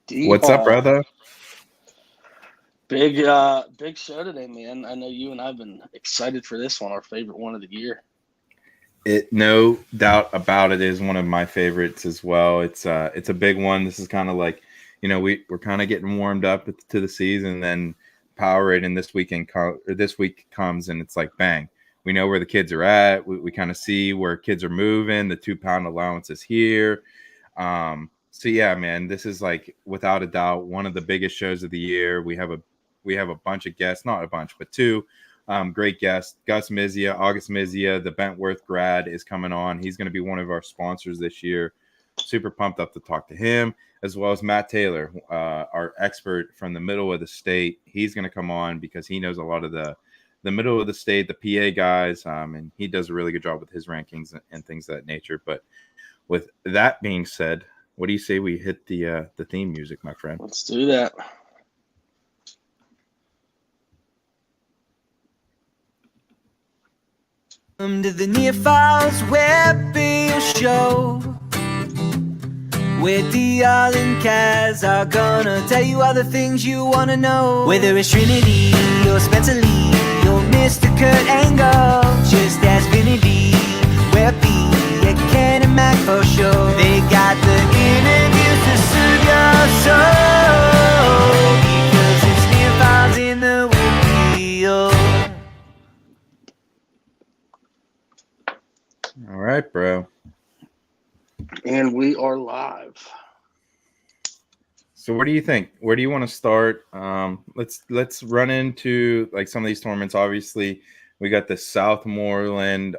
D What's up, Hall. brother? Big show today, man. I know you and I've been excited for this one, our favorite one of the year. It no doubt about it is one of my favorites as well. It's a big one. This is kind of like, we're kind of getting warmed up to the season. Then Powerade in this this week comes and it's like bang. We know where the kids are at. We kind of see where kids are moving. The 2 pound allowance is here. So yeah, man, this is like without a doubt one of the biggest shows of the year. We have a bunch of guests, not a bunch, but two great guests. Gus Mizia, August Mizia, the Bentworth grad is coming on. He's going to be one of our sponsors this year. Super pumped up to talk to him, as well as Matt Taylor, our expert from the middle of the state. He's going to come on because he knows a lot of the middle of the state, the PA guys, and he does a really good job with his rankings and things of that nature. But with that being said, what do you say we hit the theme music, my friend? Let's do that. To the Near Files WPIAL show, where DL and Kaz are gonna tell you all the things you wanna know. Whether it's Trinity or Spencer Lee or Mr. Kurt Angle, just ask Vinny D, WPIAL, Ken and Mac for sure. They got the interviews to soothe your soul, because it's Near Files in the WPIAL. All right, bro. And we are live. So what do you think? Where do you want to start? Let's run into like some of these tournaments. Obviously, we got the Southmoreland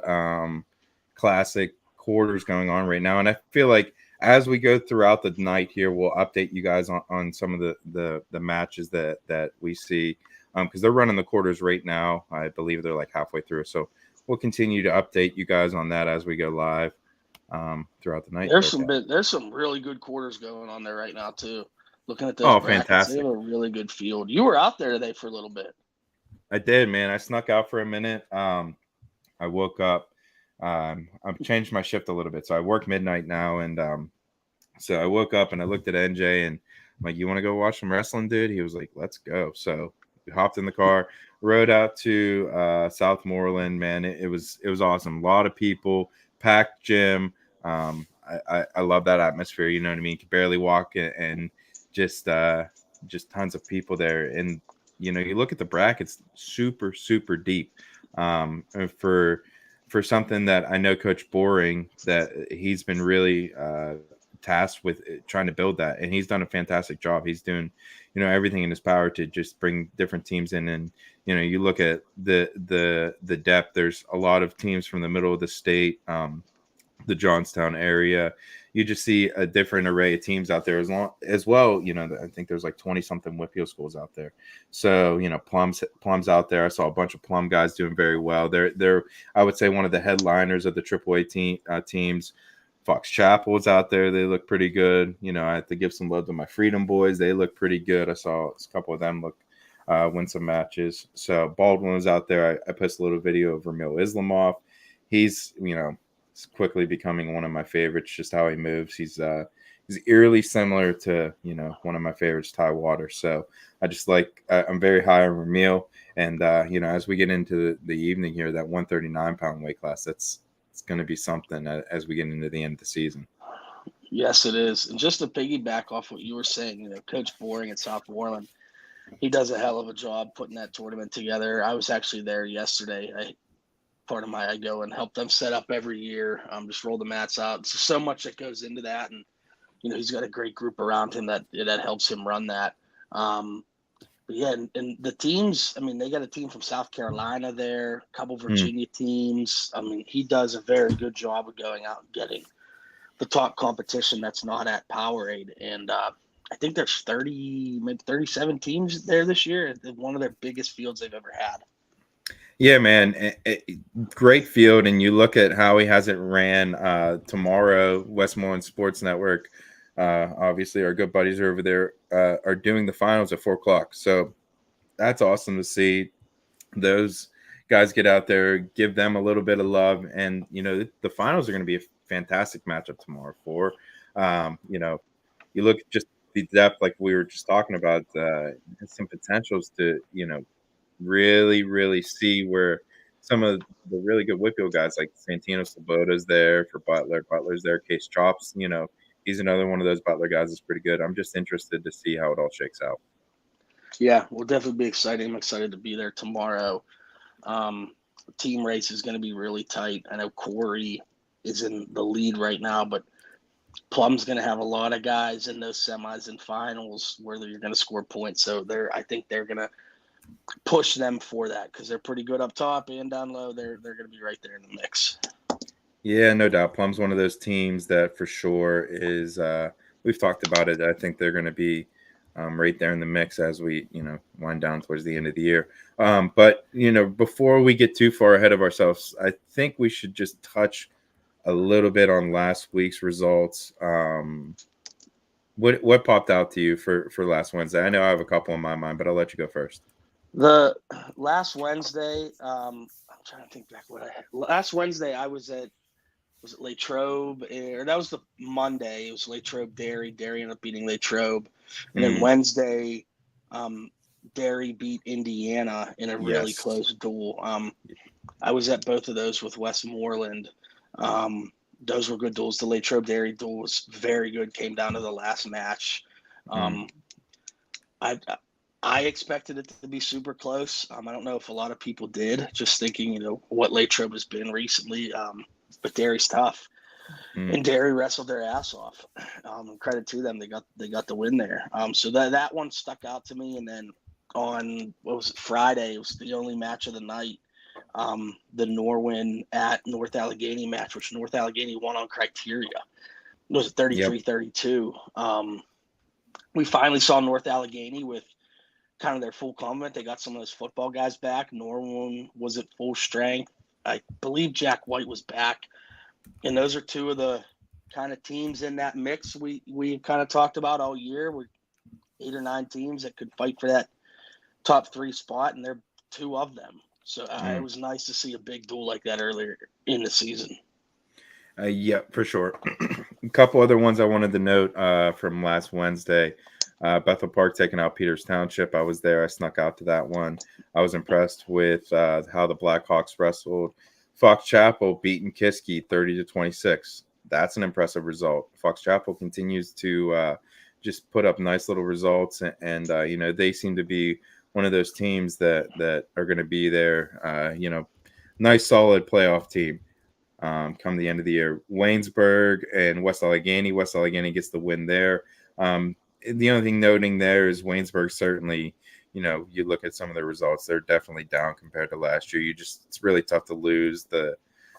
Classic quarters going on right now, and I feel like as we go throughout the night here, we'll update you guys on some of the matches that we see because they're running the quarters right now. I believe they're like halfway through, so we'll continue to update you guys on that as we go live throughout the night. There's some really good quarters going on there right now too. Looking at those brackets, fantastic. they have a really good field. You were out there today for a little bit. I did, man. I snuck out for a minute. I woke up. I've changed my shift a little bit, so I work midnight now, and so I woke up and I looked at NJ and I'm like, "You want to go watch some wrestling, dude?" He was like, "Let's go." So we hopped in the car, rode out to Southmoreland. Man, it was awesome. A lot of people, packed gym. I love that atmosphere. You know what I mean? Could barely walk and just tons of people there. And you look at the brackets, super deep. For something that I know Coach Boring, that he's been really tasked with trying to build that, and he's done a fantastic job. He's doing everything in his power to just bring different teams in. And you look at the depth. There's a lot of teams from the middle of the state, the Johnstown area. You just see a different array of teams out there as well. I think there's like 20 something WPIAL schools out there. So, Plum's out there. I saw a bunch of Plum guys doing very well. They're I would say one of the headliners of the AAA teams. Fox Chapel's out there. They look pretty good. I have to give some love to my Freedom boys. They look pretty good. I saw a couple of them win some matches. So Baldwin was out there. I posted a little video of Ramil Islamov. He's, quickly becoming one of my favorites, just how he moves. He's eerily similar to one of my favorites, Ty Water. So I just I'm very high on Ramil. And as we get into the evening here, that 139-pound weight class, it's going to be something as we get into the end of the season. Yes, it is. And just to piggyback off what you were saying, Coach Boring at Southmoreland, he does a hell of a job putting that tournament together. I was actually there yesterday. I go and help them set up every year. Just roll the mats out. So much that goes into that, and he's got a great group around him that helps him run that. But yeah, and the teams. I mean, they got a team from South Carolina there, a couple Virginia teams. I mean, he does a very good job of going out and getting the top competition that's not at Powerade. And I think there's 37 teams there this year. One of their biggest fields they've ever had. Yeah, man, great field. And you look at how he has it ran tomorrow. Westmoreland Sports Network, obviously our good buddies over there, are doing the finals at 4:00. So that's awesome to see those guys get out there, give them a little bit of love. And, the finals are going to be a fantastic matchup tomorrow you look just the depth, like we were just talking about, some potentials to, really, really see where some of the really good WPIAL guys like Santino Sloboda's there for Butler. Butler's there. Case Chops, he's another one of those Butler guys that's pretty good. I'm just interested to see how it all shakes out. Yeah, will definitely be exciting. I'm excited to be there tomorrow. Team race is going to be really tight. I know Corey is in the lead right now, but Plum's going to have a lot of guys in those semis and finals where you're going to score points. So I think they're going to push them for that because they're pretty good up top and down low. They're going to be right there in the mix. Yeah, no doubt. Plum's one of those teams that for sure is. We've talked about it. I think they're going to be right there in the mix as we, wind down towards the end of the year. But before we get too far ahead of ourselves, I think we should just touch a little bit on last week's results. What popped out to you for last Wednesday? I know I have a couple in my mind, but I'll let you go first. The last Wednesday, I'm trying to think back what I had. Last Wednesday, I was at, was it Latrobe? Or that was the Monday. It was Latrobe Derry. Derry ended up beating Latrobe. And then Wednesday, Derry beat Indiana in a really close duel. I was at both of those with Westmoreland. Those were good duels. The Latrobe Derry duel was very good. Came down to the last match. I expected it to be super close. I don't know if a lot of people did, just thinking, what Latrobe has been recently. But Derry's tough. And Derry wrestled their ass off. Credit to them. They got the win there. So that one stuck out to me. And then on, Friday, it was the only match of the night. The Norwin at North Allegheny match, which North Allegheny won on criteria. It was 33-32. We finally saw North Allegheny with kind of their full complement. They got some of those football guys back. Norwin was at full strength. I believe Jack White was back. And those are two of the kind of teams in that mix we kind of talked about all year, with 8 or 9 teams that could fight for that top 3 spot, and they're 2 of them. So it was nice to see a big duel like that earlier in the season. Yeah, for sure. A couple other ones I wanted to note from last Wednesday. Bethel Park taking out Peters Township. I was there. I snuck out to that one. I was impressed with how the Blackhawks wrestled. Fox Chapel beating Kiski 30-26. That's an impressive result. Fox Chapel continues to just put up nice little results, and they seem to be one of those teams that are going to be there. Nice solid playoff team come the end of the year. Waynesburg and West Allegheny. West Allegheny gets the win there. The only thing noting there is Waynesburg certainly, you look at some of the results, they're definitely down compared to last year. It's really tough to lose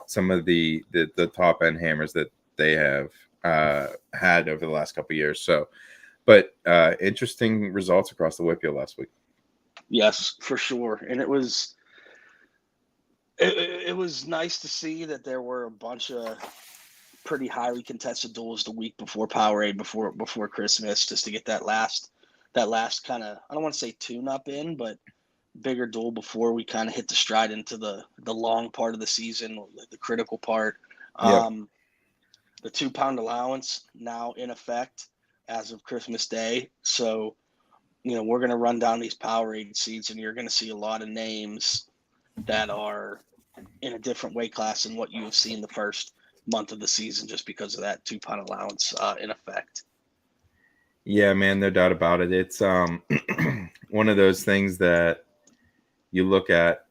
some of the top end hammers that they have had over the last couple of years. So, but interesting results across the WPIAL last week. Yes, for sure. And it was nice to see that there were a bunch of pretty highly contested duels the week before Powerade, before Christmas, just to get that last kind of, I don't want to say tune up in, but bigger duel before we kind of hit the stride into the long part of the season, the critical part. Yep. The 2-pound allowance now in effect as of Christmas Day. So, we're going to run down these Powerade seeds, and you're going to see a lot of names that are in a different weight class than what you have seen the first month of the season, just because of that 2-pound allowance in effect. Yeah, man, no doubt about it. It's one of those things that you look at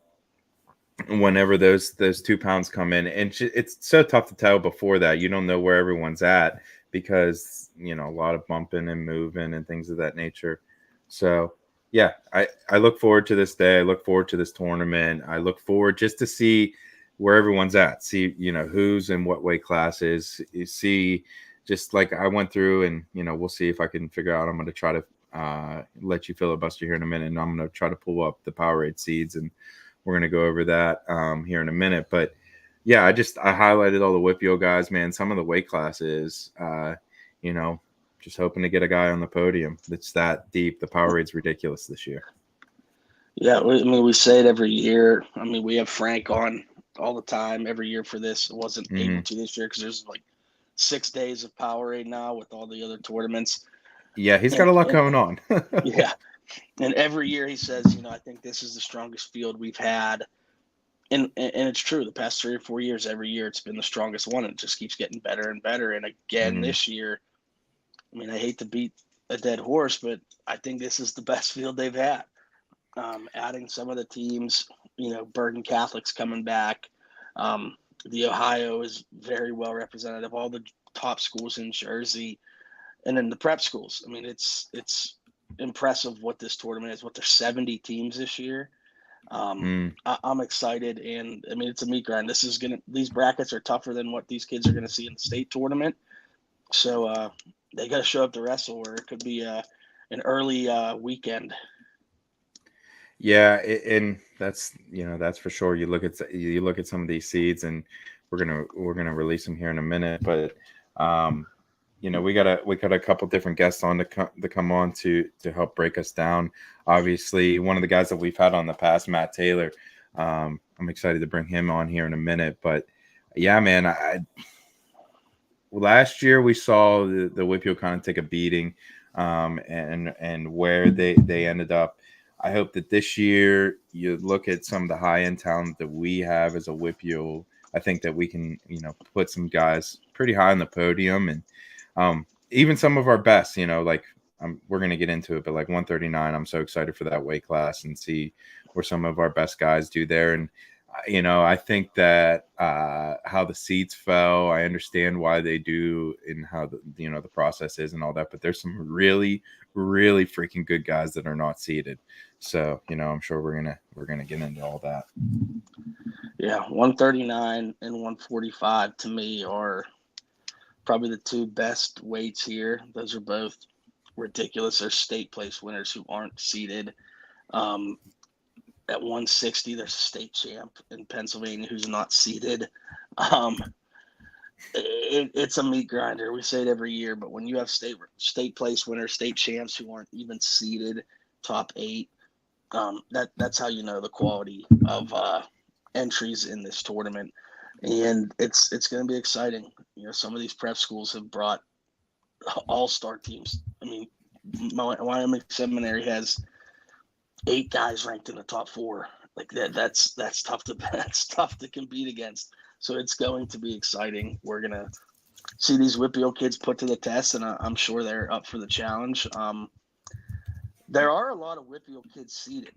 whenever those 2 pounds come in, and it's so tough to tell before that. You don't know where everyone's at because a lot of bumping and moving and things of that nature. So yeah, I look forward to this day. I look forward to this tournament. I look forward just to see where everyone's at, see who's in what weight classes. You see, just like I went through, and we'll see if I can figure out. I'm going to try to let you filibuster here in a minute, and I'm going to try to pull up the Powerade seeds, and we're going to go over that here in a minute. But yeah, I highlighted all the WPIAL guys, man. Some of the weight classes, just hoping to get a guy on the podium that's that deep. The Powerade's ridiculous this year. Yeah, we say it every year. We have Frank on all the time every year for this. It wasn't able to this year because there's like 6 days of Powerade now with all the other tournaments. Yeah, he's got a lot going on. Yeah. And every year he says, I think this is the strongest field we've had. And it's true. The past 3 or 4 years, every year it's been the strongest one. It just keeps getting better and better. And again, this year, I hate to beat a dead horse, but I think this is the best field they've had. Adding some of the teams, Bergen Catholic's coming back. The Ohio is very well represented of all the top schools in Jersey, and then the prep schools. It's impressive what this tournament is. What there's 70 teams this year. I'm excited, and it's a meat grind. These brackets are tougher than what these kids are gonna see in the state tournament. So they got to show up to wrestle, or it could be an early weekend. Yeah, and that's for sure. You look at some of these seeds, and we're gonna release them here in a minute. But we got a couple different guests on to come on to help break us down. Obviously, one of the guys that we've had on the past, Matt Taylor. I'm excited to bring him on here in a minute. But yeah, man, last year we saw the WPIAL kind of take a beating, and where they ended up. I hope that this year you look at some of the high-end talent that we have as a WPIAL. I think that we can, put some guys pretty high on the podium, and even some of our best, we're going to get into it, but like 139, I'm so excited for that weight class and see where some of our best guys do there. And, I think that how the seeds fell, I understand why they do and how the process is and all that, but there's some really, really freaking good guys that are not seeded. So, I'm sure we're gonna get into all that. Yeah, 139 and 145 to me are probably the two best weights here. Those are both ridiculous. They're state place winners who aren't seeded. At 160, there's a state champ in Pennsylvania who's not seeded. It's a meat grinder. We say it every year, but when you have state place winners, state champs who aren't even seeded top 8, that's how you know the quality of entries in this tournament. And it's going to be exciting. Some of these prep schools have brought all-star teams. Wyoming Seminary has 8 guys ranked in the top 4. Like that's tough to compete against. So it's going to be exciting. We're gonna see these WPIAL kids put to the test, and I'm sure they're up for the challenge. There are a lot of WPIAL kids seeded.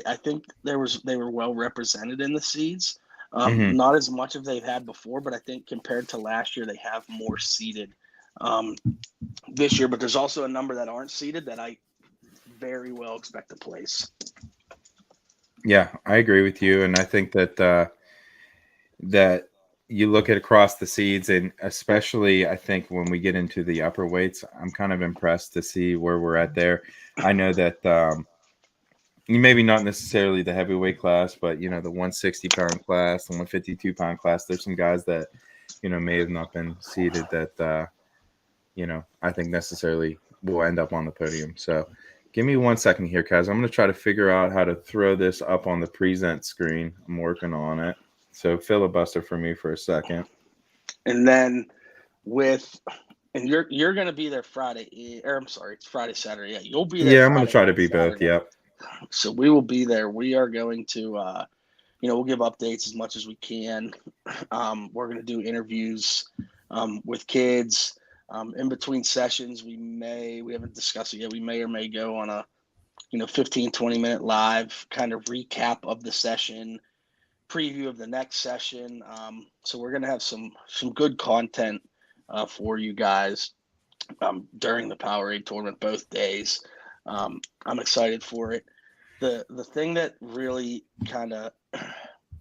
I think they were well represented in the seeds. Not as much as they've had before, but I think compared to last year, they have more seeded this year. But there's also a number that aren't seeded that I very well expect to place. Yeah, I agree with you, and I think that that you look at across the seeds, and especially I think when we get into the upper weights, I'm kind of impressed to see where we're at there. I know that maybe not necessarily the heavyweight class, but the 160-pound class, the 152-pound class, there's some guys that may have not been seeded that I think necessarily will end up on the podium. So give me 1 second here, Kaz. I'm going to try to figure out how to throw this up on the present screen. I'm working on it. So filibuster for me for a second. And then you're going to be there Friday, or I'm sorry, it's Friday, Saturday. Yeah, you'll be there. Yeah, I'm going to try to be Saturday. Both. Yep. So we will be there. We are going to, we'll give updates as much as we can. We're going to do interviews with kids. In between sessions, we haven't discussed it yet. We may or may go on a, 15, 20-minute live kind of recap of the session, preview of the next session. So we're going to have some good content for you guys during the Powerade tournament, both days. I'm excited for it. The thing that really kind of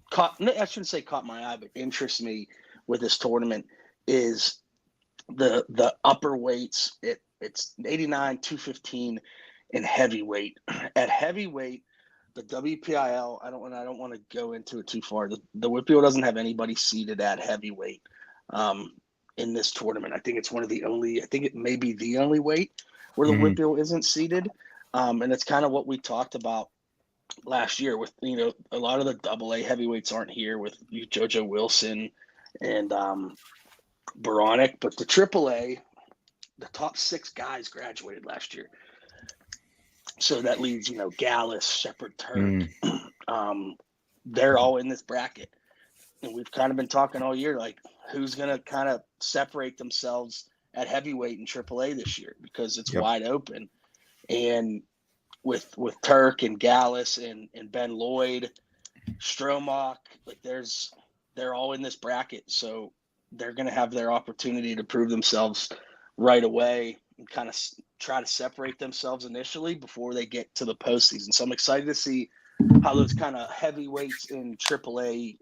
caught my eye, but interests me with this tournament is the upper weights. It's 89, 215 in heavyweight. At heavyweight, the WPIAL, I don't want to go into it too far. The WPIAL doesn't have anybody seated at heavyweight in this tournament. I think it's it may be the only weight where the WPIAL isn't seated. And it's kind of what we talked about last year with, a lot of the AA heavyweights aren't here with JoJo Wilson and Baronic, but the AAA, the top 6 guys graduated last year. So that leaves, Gallus, Shepard, Turk. They're all in this bracket. And we've kind of been talking all year, like, who's going to kind of separate themselves at heavyweight in AAA this year, because it's wide open. And with Turk and Gallus and Ben Lloyd, Stromock, like, they're all in this bracket. So they're going to have their opportunity to prove themselves right away and kind of try to separate themselves initially before they get to the postseason. So I'm excited to see how those kind of heavyweights in AAA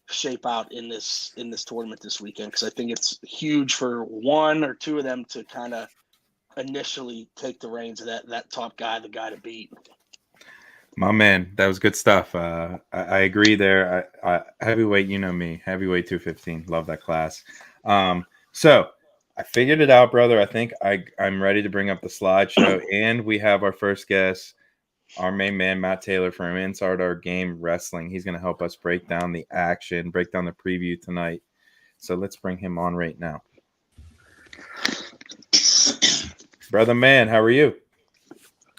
shape out in this tournament this weekend, because I think it's huge for one or two of them to kind of initially take the reins of that top guy, the guy to beat. My man, that was good stuff. I agree there. Heavyweight, you know me, heavyweight 215. Love that class. So I figured it out, brother. I think I'm ready to bring up the slideshow, and we have our first guest, our main man, Matt Taylor from Inside Our Game Wrestling. He's going to help us break down the action, break down the preview tonight. So let's bring him on right now. Brother man, how are you?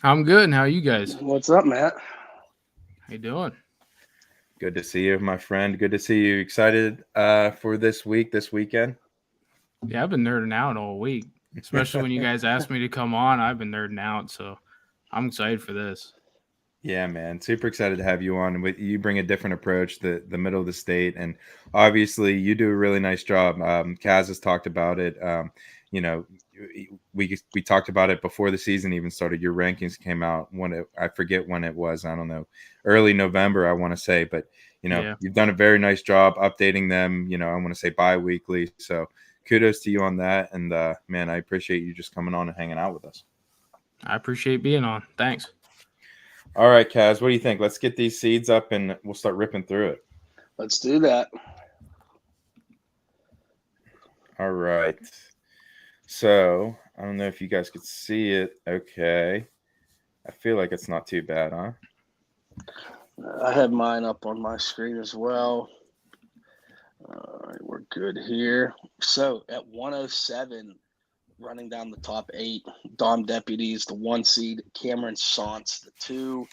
I'm good. How are you guys? What's up, Matt? How you doing? Good to see you, my friend. Good to see you. Excited for this weekend? Yeah, I've been nerding out all week, especially when you guys asked me to come on. I've been nerding out, so I'm excited for this. Yeah, man. Super excited to have you on. You bring a different approach, the middle of the state, and obviously you do a really nice job. Kaz has talked about it. We talked about it before the season even started. Your rankings came out I forget when it was. I don't know, early November, I want to say. But You've done a very nice job updating them. I want to say bi-weekly. So kudos to you on that. And man, I appreciate you just coming on and hanging out with us. I appreciate being on. Thanks. All right, Kaz, what do you think? Let's get these seeds up and we'll start ripping through it. Let's do that. All right. So I don't know if you guys could see it. Okay. I feel like it's not too bad, huh? I have mine up on my screen as well. All right, we're good here. So at 107, running down the top 8, Dom Deputies, the 1 seed, Cameron Saunce, the 2,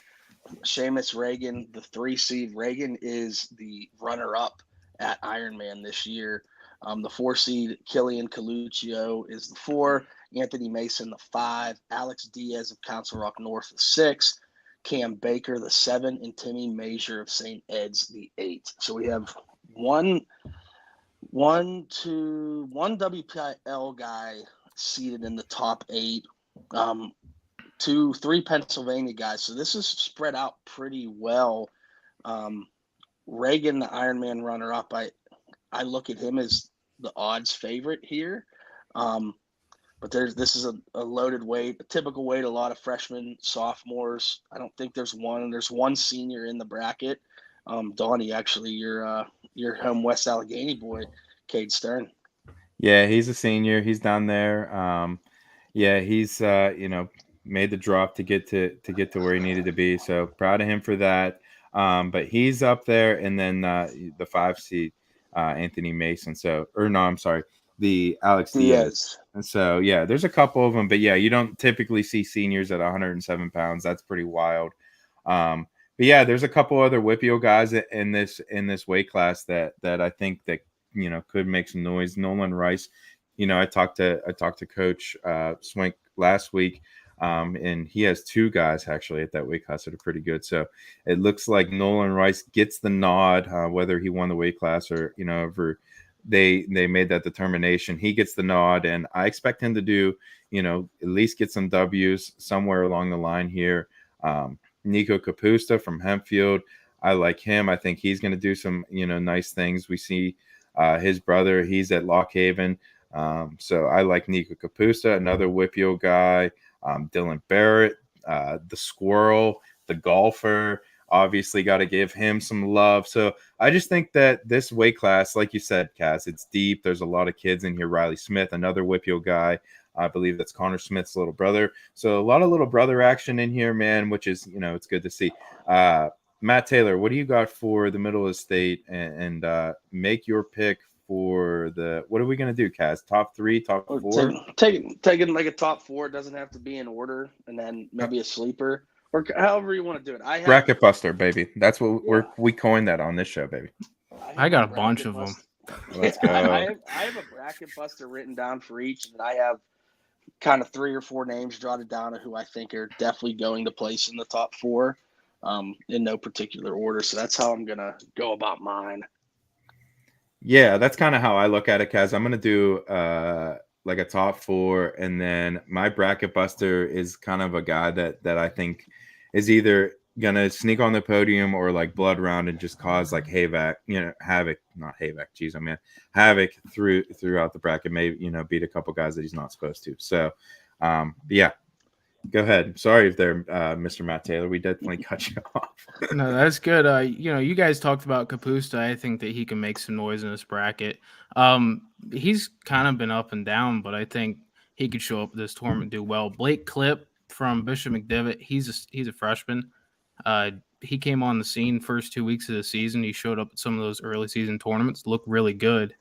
Seamus Reagan, the 3 seed. Reagan is the runner-up at Ironman this year. The 4 seed, Killian Coluccio, is the 4, Anthony Mason, the 5, Alex Diaz of Council Rock North, the 6, Cam Baker, the 7, and Timmy Major of St. Ed's, the 8. So we have one WPIAL guy seated in the top 8, 3 Pennsylvania guys. So this is spread out pretty well. Reagan, the Ironman runner-up, I look at him as the odds favorite here. But this is a loaded weight, a typical weight, a lot of freshmen, sophomores. I don't think there's one senior in the bracket. Donnie, actually, your home West Allegheny boy, Cade Stern. Yeah, he's a senior. He's down there. He's made the drop to get to where he needed to be. So proud of him for that. But he's up there, and then the 5 seed, Anthony Mason. The Alex Diaz. And so there's a couple of them, but you don't typically see seniors at 107 pounds. That's pretty wild. But there's a couple other WPIAL guys in this weight class that I think that could make some noise. Nolan Rice, I talked to Coach Swink last week, and he has 2 guys actually at that weight class that are pretty good. So it looks like Nolan Rice gets the nod, whether he won the weight class or ever they made that determination. He gets the nod, and I expect him to do at least get some W's somewhere along the line here. Nico Capusta from Hempfield, I like him. I think he's going to do some nice things. We see his brother, he's at Lock Haven. So I like Nico Capusta, another WPIAL guy. Dylan Barrett, the Squirrel, the golfer. Obviously got to give him some love. So I just think that this weight class, like you said, Cass, it's deep. There's a lot of kids in here. Riley Smith, another WPIAL guy. I believe that's Connor Smith's little brother. So a lot of little brother action in here, man, which is, it's good to see. Matt Taylor, what do you got for the middle of the state? And make your pick for the. What are we gonna do, Kaz? Top 3, top 4? Taking like a top 4. It doesn't have to be in order, and then maybe a sleeper or however you want to do it. I have Bracket buster, baby. That's what Yeah. we coined that on this show, baby. I got a bunch of them. Let's go. I have a bracket buster written down for each, and I have kind of 3 or 4 names jotted down of who I think are definitely going to place in the top 4, in no particular order. So that's how I'm gonna go about mine. Yeah, that's kind of how I look at it, Kaz. I'm gonna do like a top 4, and then my bracket buster is kind of a guy that I think is either gonna sneak on the podium or like blood round and just cause like havoc throughout the bracket. Maybe beat a couple guys that he's not supposed to. So, yeah. Go ahead. Sorry if they're Mr. Matt Taylor. We definitely cut you off. No, that's good. You guys talked about Kapusta. I think that he can make some noise in this bracket. He's kind of been up and down, but I think he could show up at this tournament and do well. Blake Klipp from Bishop McDevitt. He's a freshman. He came on the scene first 2 weeks of the season. He showed up at some of those early season tournaments. Looked really good.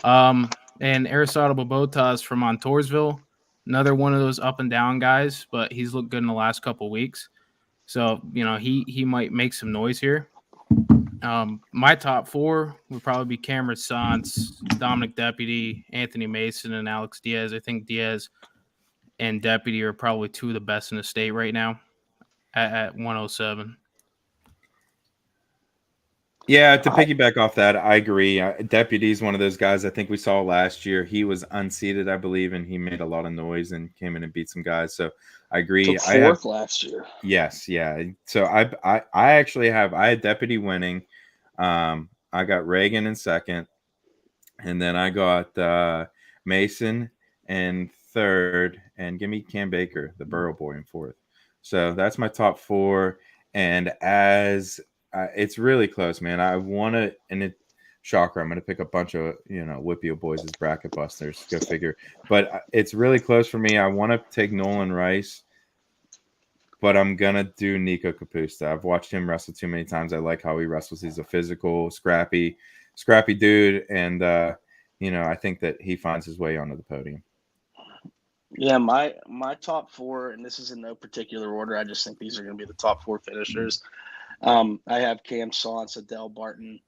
And Aristotle Bobotas from Montoursville. Another one of those up and down guys, but he's looked good in the last couple of weeks. So, he might make some noise here. My top 4 would probably be Cameron Santz, Dominic Deputy, Anthony Mason, and Alex Diaz. I think Diaz and Deputy are probably 2 of the best in the state right now at 107. Yeah, to piggyback off that, I agree. Deputy is one of those guys I think we saw last year. He was unseeded, I believe, and he made a lot of noise and came in and beat some guys. So I agree. Took 4th last year. Yes, yeah. So I had Deputy winning. I got Reagan in 2nd, and then I got Mason in 3rd, and give me Cam Baker, the Burrow boy, in 4th. So that's my top 4, and as it's really close, man. I want to, and it shocker. I'm going to pick a bunch of WPIAL boys as bracket busters. Go figure. But it's really close for me. I want to take Nolan Rice, but I'm gonna do Nico Kapusta. I've watched him wrestle too many times. I like how he wrestles. He's a physical, scrappy dude, and I think that he finds his way onto the podium. Yeah, my top 4, and this is in no particular order. I just think these are going to be the top 4 finishers. I have Cam Santz, Adele Barton,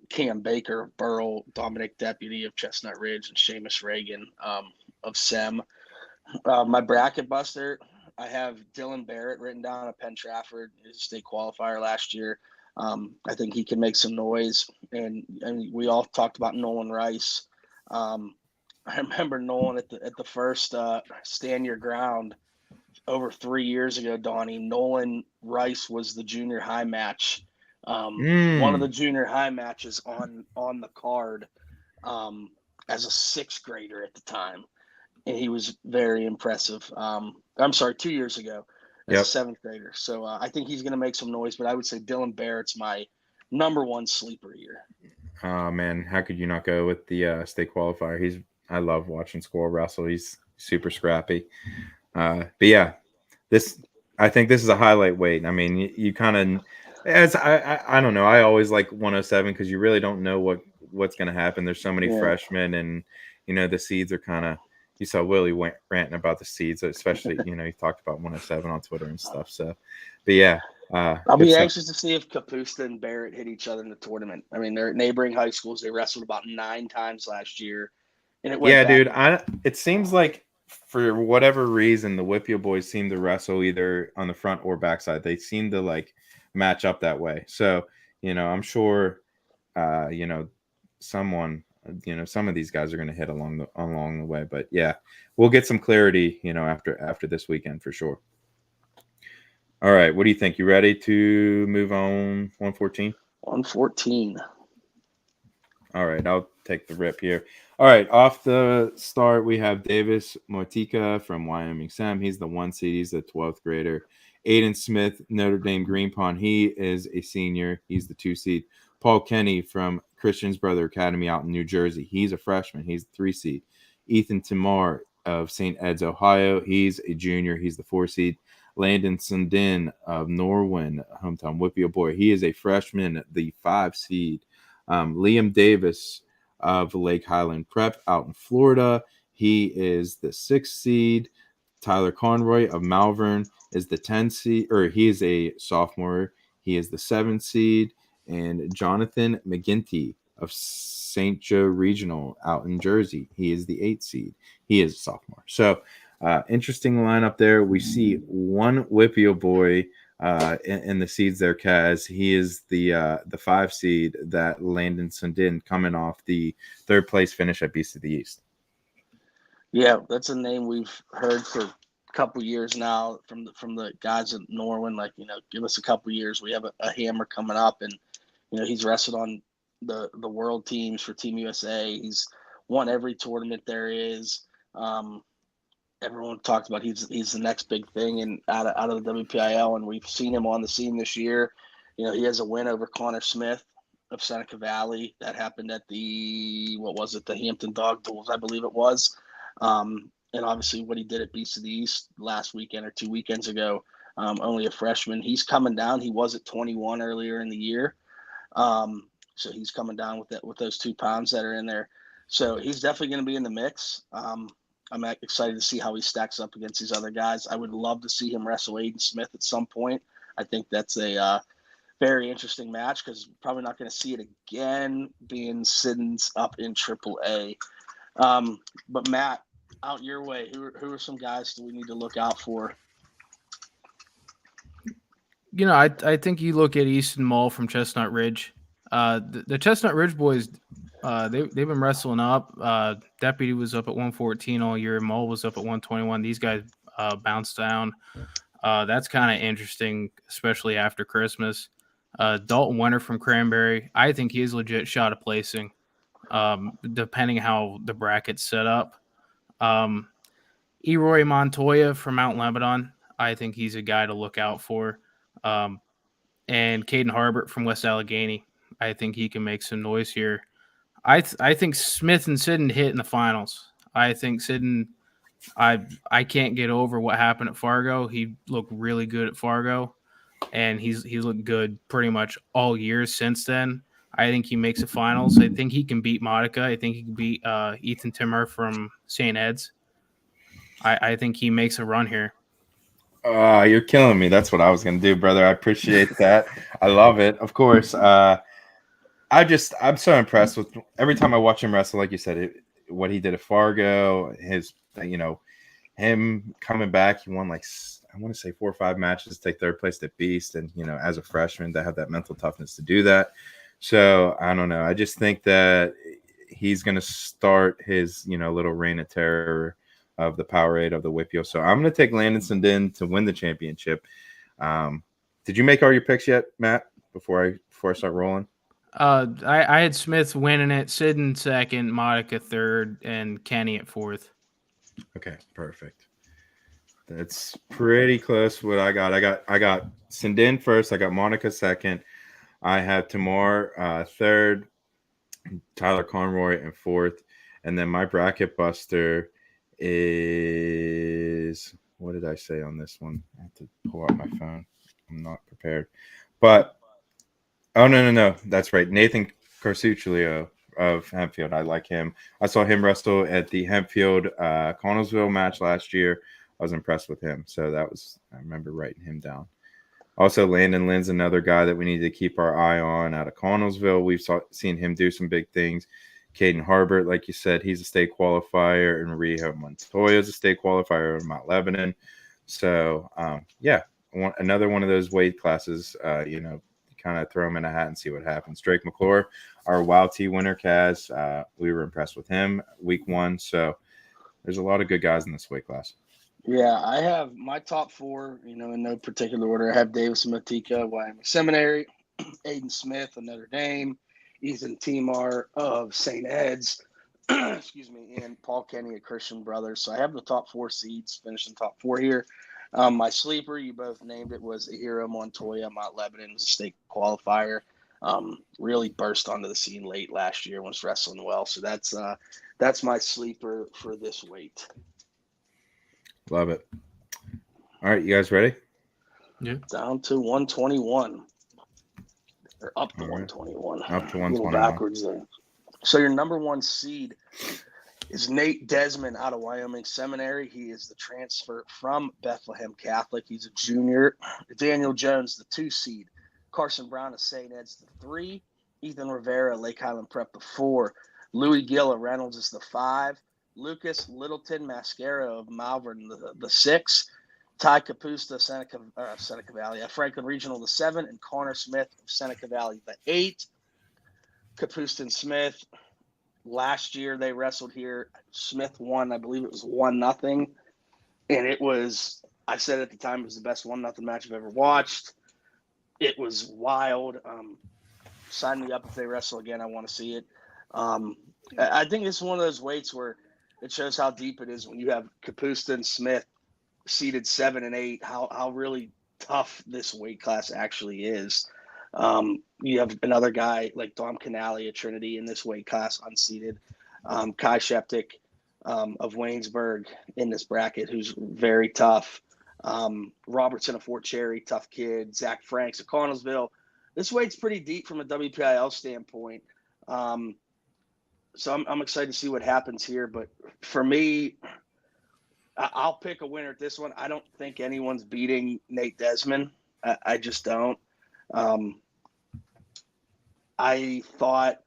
Cam Baker, Burrell, Dominic Deputy of Chestnut Ridge, and Seamus Reagan of SEM. My bracket buster, I have Dylan Barrett written down at Penn Trafford, his state qualifier last year. I think he can make some noise, and we all talked about Nolan Rice. I remember Nolan at the first Stand Your Ground over 3 years ago, Donnie. Nolan Rice was the junior high match. One of the junior high matches on the card as a 6th grader at the time. And he was very impressive. I'm sorry, 2 years ago as a 7th grader. So I think he's going to make some noise, but I would say Dylan Barrett's my number 1 sleeper here. Oh, man. How could you not go with the state qualifier? I love watching Squirrel wrestle. He's super scrappy. But yeah, I think this is a highlight weight. I mean, you kind of, as I don't know. I always like 107 because you really don't know what's going to happen. There's so many freshmen, and the seeds are kind of. You saw Willie ranting about the seeds, especially he talked about 107 on Twitter and stuff. So, but yeah, I'll be anxious to see if Kapusta and Barrett hit each other in the tournament. I mean, they're neighboring high schools. They wrestled about 9 times last year, and it went back. Dude. It seems like for whatever reason, the WPIAL boys seem to wrestle either on the front or backside. They seem to like match up that way. So, I'm sure, someone, some of these guys are going to hit along the way. But yeah, we'll get some clarity, after this weekend for sure. All right, what do you think? You ready to move on? 114. 114. All right, I'll take the rip here. All right, off the start, we have Davis Motika from Wyoming Sam. He's the 1 seed. He's the 12th grader. Aiden Smith, Notre Dame Green Pond. He is a senior. He's the 2 seed. Paul Kenny from Christian's Brother Academy out in New Jersey. He's a freshman. He's the 3 seed. Ethan Tamar of St. Ed's, Ohio. He's a junior. He's the 4 seed. Landon Sundin of Norwin, hometown WPIAL boy. He is a freshman, the 5 seed. Liam Davis of Lake Highland Prep out in Florida. He is the 6th seed. Tyler Conroy of Malvern is the 10th seed, or he is a sophomore. He is the 7th seed. And Jonathan McGinty of St. Joe Regional out in Jersey. He is the 8th seed. He is a sophomore. So interesting lineup there. We see one WPIAL boy in the seeds there, Kaz. He is the 5 seed, that Landon Sundin, coming off the 3rd place finish at Beast of the East. Yeah, that's a name we've heard for a couple years now from the guys at Norwin. Like, give us a couple years. We have a hammer coming up, and he's wrestled on the world teams for Team USA. He's won every tournament there is. Everyone talked about he's the next big thing and out of the WPIAL, and we've seen him on the scene this year. He has a win over Connor Smith of Seneca Valley. That happened at the Hampton Dog Duels, I believe it was. And obviously what he did at Beast of the East last weekend or 2 weekends ago, only a freshman. He's coming down. He was at 21 earlier in the year. So he's coming down with those 2 pounds that are in there. So he's definitely going to be in the mix. I'm excited to see how he stacks up against these other guys. I would love to see him wrestle Aiden Smith at some point. I think that's a very interesting match, because probably not going to see it again, being Siddons up in AAA. But Matt, out your way, who are some guys do we need to look out for? I think you look at Easton Mall from Chestnut Ridge. The Chestnut Ridge boys, they've been wrestling up. Deputy was up at 114 all year. Mall was up at 121. These guys bounced down. That's kind of interesting, especially after Christmas. Dalton Winter from Cranberry, I think he's legit shot of placing, depending how the bracket's set up. Eroy Montoya from Mount Lebanon, I think he's a guy to look out for. And Caden Harbert from West Allegheny, I think he can make some noise here. I think Smith and Siddon hit in the finals. I think Siddon, I can't get over what happened at Fargo. He looked really good at Fargo, and he's looked good pretty much all year since then. I think he makes the finals. I think he can beat Monica. I think he can beat Ethan Timmer from St. Ed's. I think he makes a run here. You're killing me. That's what I was going to do, brother. I appreciate that. I love it. Of course. I'm so impressed with every time I watch him wrestle, like you said, what he did at Fargo, him coming back. He won I want to say 4 or 5 matches to take 3rd place at Beast. And, as a freshman, to have that mental toughness to do that. So I don't know. I just think that he's going to start his, little reign of terror of the Powerade of the WPIAL. So I'm going to take Landon Sundin to win the championship. Did you make all your picks yet, Matt, before I start rolling? I had Smith winning it, Siddon 2nd, Monica 3rd, and Kenny at 4th. Okay, perfect. That's pretty close. What I got Sundin 1st. I got Monica 2nd. I have Tamar 3rd, Tyler Conroy in 4th, and then my bracket buster is, what did I say on this one? I have to pull out my phone. I'm not prepared. But no. That's right. Nathan Carsuccio of Hempfield. I like him. I saw him wrestle at the Hempfield Connellsville match last year. I was impressed with him. So I remember writing him down. Also, Landon Lynn's another guy that we need to keep our eye on out of Connellsville. We've seen him do some big things. Caden Harbert, like you said, he's a state qualifier, and Maria Montoya is a state qualifier in Mount Lebanon. So, another one of those weight classes, kind of throw him in a hat and see what happens. Drake McClure, our WOW T winner, Kaz, we were impressed with him week 1. So there's a lot of good guys in this weight class. Yeah, I have my top 4, in no particular order. I have Davis Matika, Wyoming Seminary, Aiden Smith of Notre Dame, Ethan Timar of St. Ed's, excuse me, and Paul Kenny of Christian Brothers. So I have the top 4 seeds, finishing top 4 here. My sleeper, you both named it, was Ahiro Montoya. Mount Lebanon was a state qualifier. Really burst onto the scene late last year, was wrestling well. So that's my sleeper for this weight. Love it. All right, you guys ready? Yeah. Down to 121. Or up to 121. Up to 121. A little backwards there. So your number 1 seed is Nate Desmond out of Wyoming Seminary. He is the transfer from Bethlehem Catholic. He's a junior. Daniel Jones, the 2 seed. Carson Brown of St. Ed's, the 3. Ethan Rivera, Lake Highland Prep, the 4. Louis Gill of Reynolds is the 5. Lucas Littleton Mascaro of Malvern, the 6. Ty Capusta, Seneca Valley, Franklin Regional, the 7. And Connor Smith of Seneca Valley, the 8. Capusta and Smith, last year they wrestled here. Smith won, I believe it was 1-0. And it was, I said at the time, it was the best 1-0 match I've ever watched. It was wild. Sign me up if they wrestle again. I want to see it. I think it's one of those weights where it shows how deep it is when you have Capusta and Smith seated 7 and 8, how really tough this weight class actually is. You have another guy like Dom Canali at Trinity in this weight class, unseated. Kai Sheptick of Waynesburg in this bracket, who's very tough. Robertson of Fort Cherry, tough kid. Zach Franks of Connellsville. This weight's pretty deep from a WPIL standpoint. So I'm excited to see what happens here. But for me, I'll pick a winner at this one. I don't think anyone's beating Nate Desmond. I just don't. I thought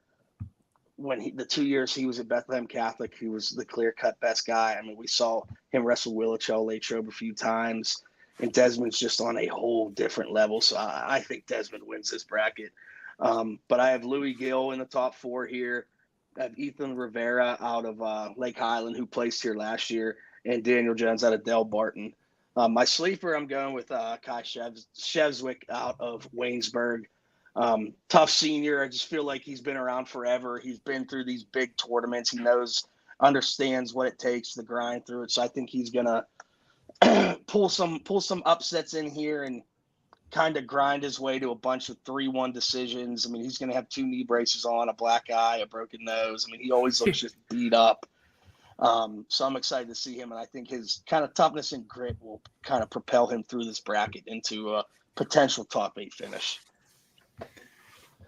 when the 2 years he was at Bethlehem Catholic, he was the clear-cut best guy. I mean, we saw him wrestle Willichow, Latrobe a few times, and Desmond's just on a whole different level. So I think Desmond wins this bracket. But I have Louis Gill in the top 4 here. I have Ethan Rivera out of Lake Highland, who placed here last year, and Daniel Jones out of Del Barton. My sleeper, I'm going with Kai Shevswick out of Waynesburg. Tough senior. I just feel like he's been around forever. He's been through these big tournaments. He understands what it takes to grind through it. So I think he's gonna pull some upsets in here and kind of grind his way to a bunch of 3-1 decisions. I mean, he's gonna have 2 knee braces on, a black eye, a broken nose. I mean, he always looks just beat up. So I'm excited to see him, and I think his kind of toughness and grit will kind of propel him through this bracket into a potential top 8 finish.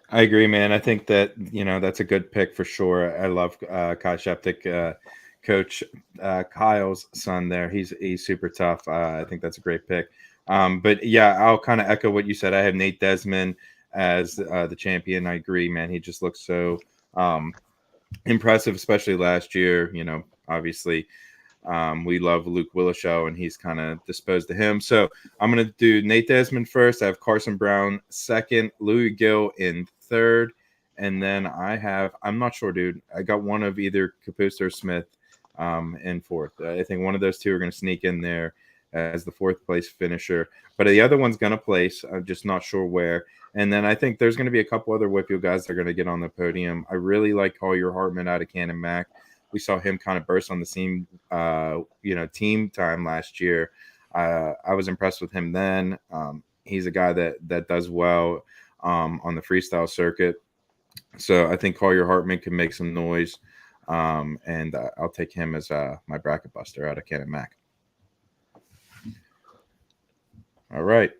I agree, man. I think that, that's a good pick for sure. I love Kai Sheptick, Coach Kyle's son there. He's super tough. I think that's a great pick. But yeah, I'll kind of echo what you said. I have Nate Desmond as the champion. I agree, man. He just looks so impressive, especially last year. Obviously, we love Luke Willishow, and he's kind of disposed to him. So I'm going to do Nate Desmond first. I have Carson Brown second, Louis Gill in third, and then I'm not sure, dude. I got one of either Capusta or Smith in fourth. I think one of those two are going to sneak in there as the 4th place finisher, but the other one's going to place. I'm just not sure where. And then I think there's going to be a couple other WPIAL guys that are going to get on the podium. I really like Collier Hartman out of Cannon Mac. We saw him kind of burst on the scene, team time last year. I was impressed with him then. He's a guy that does well on the freestyle circuit. So I think Collier Hartman can make some noise, and I'll take him as my bracket buster out of Cannon Mac. All right,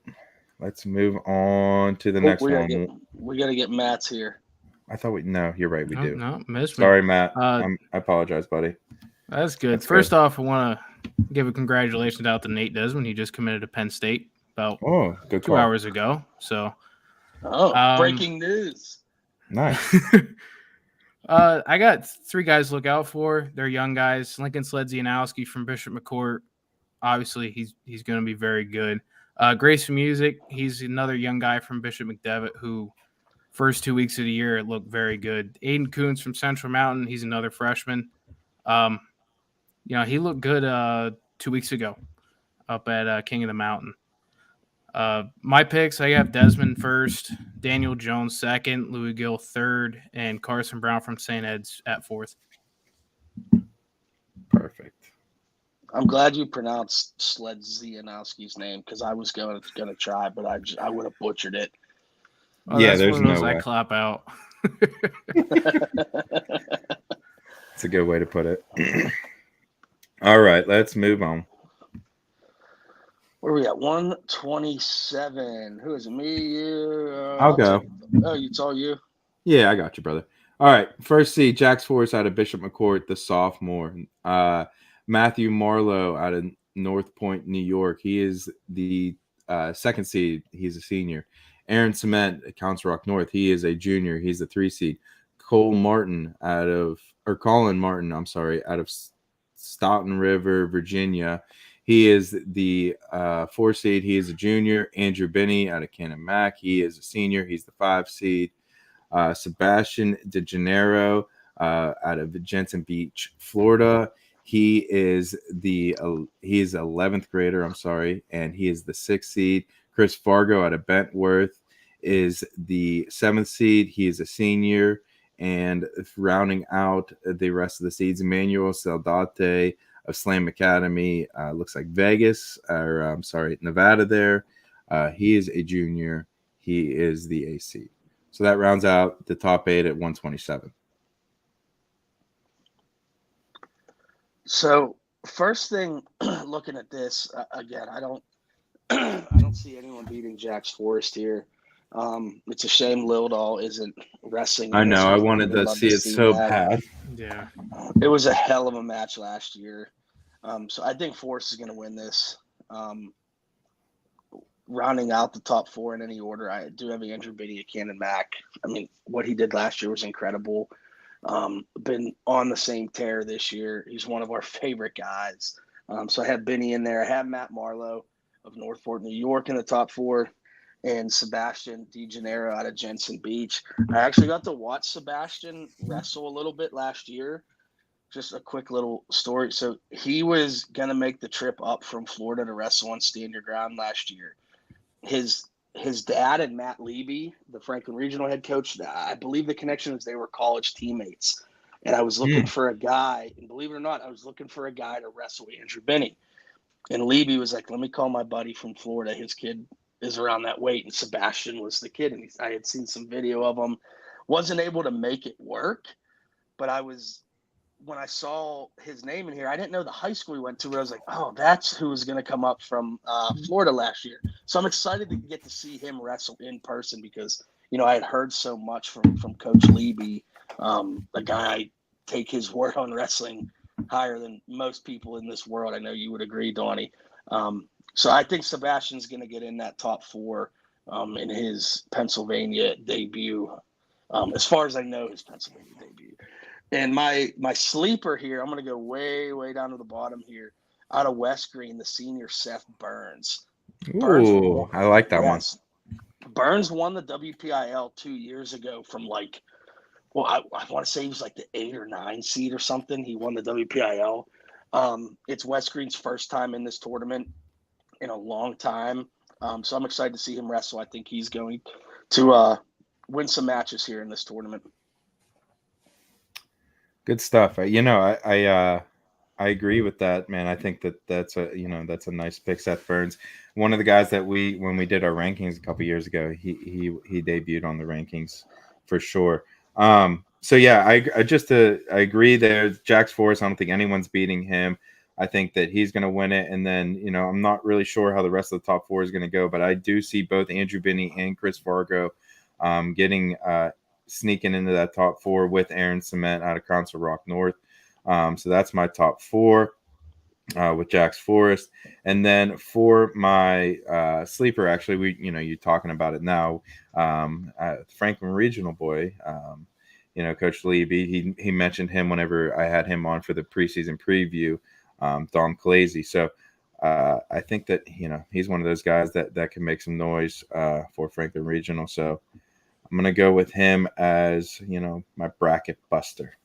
let's move on to the next one. We got to get Matt's here. I thought no, you're right. We do. No, missed me. Sorry, Matt. I apologize, buddy. That's good. First off, I want to give a congratulations out to Nate Desmond. He just committed to Penn State about 2 hours ago. So, breaking news. Nice. I got 3 guys to look out for. They're young guys. Lincoln Sledzianowski from Bishop McCourt. Obviously, he's going to be very good. Grayson Music, he's another young guy from Bishop McDevitt who first 2 weeks of the year it looked very good. Aiden Coons from Central Mountain, he's another freshman. He looked good 2 weeks ago up at King of the Mountain. My picks, I have Desmond first, Daniel Jones second, Louis Gill third, and Carson Brown from St. Ed's at 4th. Perfect. I'm glad you pronounced Sledzianowski's name because I was going to try, but I would have butchered it. Oh, yeah, there's no way. I clap out. It's a good way to put it. All right, let's move on. Where are we at? 127. Who is it? Me? You? I'll go. It's all you? Yeah, I got you, brother. All right, first seed, Jax Forrest out of Bishop McCourt, the sophomore. Matthew Marlowe out of North Point, New York. He is the second seed. He's a senior. Aaron Cement, Council Rock North. He is a junior. He's the 3 seed. Colin Martin, I'm sorry, out of Stoughton River, Virginia. He is the 4 seed. He is a junior. Andrew Binney out of Cannon Mac. He is a senior. He's the 5 seed. Sebastian DeGennaro out of Jensen Beach, Florida. He is 11th grader. I'm sorry, and he is the 6th seed. Chris Fargo out of Bentworth is the 7th seed. He is a senior, and rounding out the rest of the seeds, Emmanuel Saldate of Slam Academy. Looks like Nevada. There, he is a junior. He is the A seed. So that rounds out the top 8 at 127. So first thing, looking at this again, I don't see anyone beating Jax Forrest here. It's a shame Lildahl isn't wrestling. I know. I wanted to see it so bad. Yeah, it was a hell of a match last year. So I think Forrest is going to win this. Rounding out the top 4 in any order, I do have Andrew Binney at Cannon Mac. I mean, what he did last year was incredible. Been on the same tear this year. He's one of our favorite guys. So I have Binney in there. I have Matt Marlowe of Northport, New York in the top 4, and Sebastian DeGennaro out of Jensen Beach. I actually got to watch Sebastian wrestle a little bit last year. Just a quick little story. So he was going to make the trip up from Florida to wrestle on Stand Your Ground last year. His dad and Matt Levy, the Franklin Regional head coach, I believe the connection is they were college teammates. And I was looking for a guy, and believe it or not, I was looking for a guy to wrestle Andrew Binney. And Levy was like, let me call my buddy from Florida. His kid is around that weight. And Sebastian was the kid. And I had seen some video of him. Wasn't able to make it work, but when I saw his name in here, I didn't know the high school he went to, but I was like, oh, that's who was going to come up from Florida last year. So I'm excited to get to see him wrestle in person because, I had heard so much from Coach Levy, a guy I take his word on wrestling higher than most people in this world. I know you would agree, Donnie. So I think Sebastian's going to get in that top 4 in his Pennsylvania debut, as far as I know, his Pennsylvania debut. And my sleeper here, I'm going to go way, way down to the bottom here. Out of West Green, the senior Seth Burns. Ooh, I like that one. Burns won the WPIL 2 years ago from I want to say he was like the 8 or 9 seed or something. He won the WPIL. It's West Green's first time in this tournament in a long time. So I'm excited to see him wrestle. I think he's going to win some matches here in this tournament. Good stuff. I agree with that, man. I think that's a nice pick, Seth Burns. One of the guys that when we did our rankings a couple years ago, he debuted on the rankings for sure. So yeah, I agree there. Jax Forrest, I don't think anyone's beating him. I think that he's going to win it. And then, I'm not really sure how the rest of the top 4 is going to go, but I do see both Andrew Binney and Chris Fargo getting sneaking into that top 4 with Aaron Cement out of Council Rock North. So that's my top 4 with Jax Forrest. And then for my sleeper, actually, you're talking about it now. Franklin Regional boy, Coach Levy, he mentioned him whenever I had him on for the preseason preview, Dom Calese. So I think that, he's one of those guys that can make some noise for Franklin Regional. So I'm going to go with him as, my bracket buster.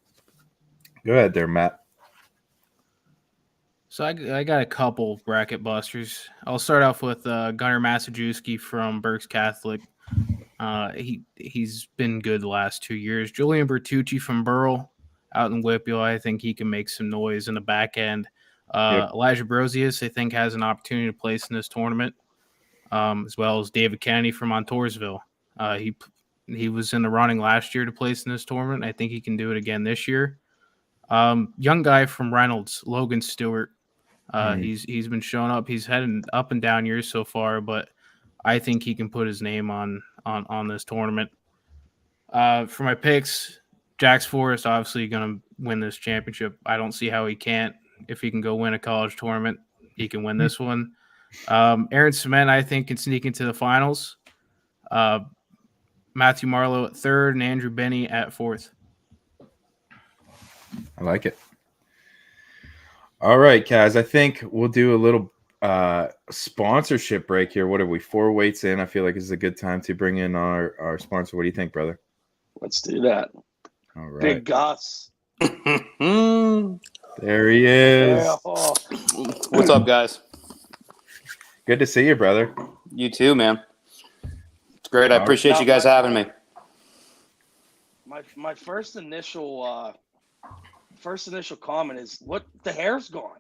Go ahead there, Matt. So I got a couple bracket busters. I'll start off with Gunnar Masajewski from Berks Catholic. He's been good the last 2 years. Julian Bertucci from Burrell out in WPIAL. I think he can make some noise in the back end. Elijah Brosius, I think, has an opportunity to place in this tournament, as well as David Kennedy from Montoursville. He was in the running last year to place in this tournament. I think he can do it again this year. Young guy from Reynolds, Logan Stewart. He's been showing up. He's had an up and down years so far, but I think he can put his name on this tournament. For my picks, Jax Forrest obviously going to win this championship. I don't see how he can't. If he can go win a college tournament, he can win this one. Aaron Cement, I think, can sneak into the finals. Matthew Marlowe at third and Andrew Benny at fourth. I like it. All right, Kaz, I think we'll do a little sponsorship break here. What are we, 4 weights in? I feel like this is a good time to bring in our sponsor. What do you think, brother? Let's do that. All right. Big Gus. There he is. Yeah, oh. What's up, guys? Good to see you, brother. You too, man. It's great. I appreciate you guys having me. My first initial comment is, what the hair's gone?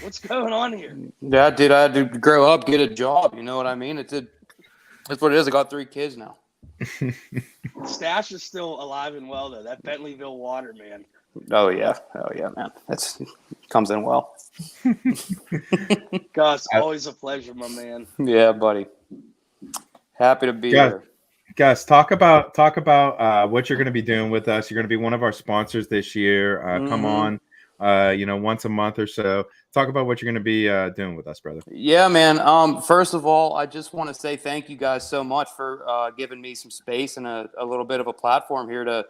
What's going on here? Yeah, dude, I had to grow up, get a job. You know what I mean? That's what it is. I got 3 kids now. Stash is still alive and well, though. That Bentleyville water, man. Oh yeah, man. That's comes in well. Gus, always a pleasure, my man. Yeah, buddy. Happy to be here. Gus, talk about what you're going to be doing with us. You're going to be one of our sponsors this year. Come on, once a month or so. Talk about what you're going to be doing with us, brother. Yeah, man. First of all, I just want to say thank you guys so much for giving me some space and a little bit of a platform here to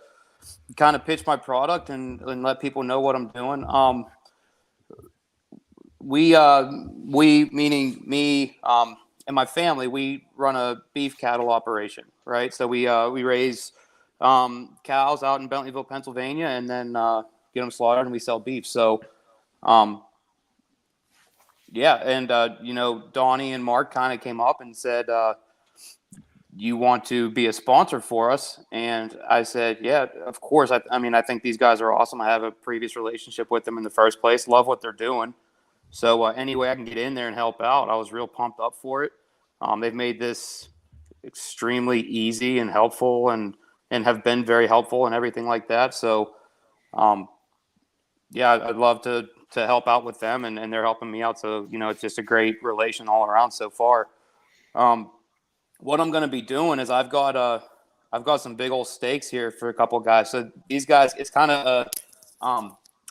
kind of pitch my product and let people know what I'm doing. We meaning me and my family, we run a beef cattle operation, right? So we raise cows out in Bentleyville, Pennsylvania, and then get them slaughtered and we sell beef. So, Donnie and Mark kind of came up and said, you want to be a sponsor for us? And I said, yeah, of course. I think these guys are awesome. I have a previous relationship with them in the first place. Love what they're doing. So any way I can get in there and help out, I was real pumped up for it. They've made this extremely easy and helpful and have been very helpful and everything like that. So, I'd love to help out with them and they're helping me out. So, it's just a great relation all around so far. What I'm going to be doing is I've got some big old stakes here for a couple of guys. So these guys, it's kind of a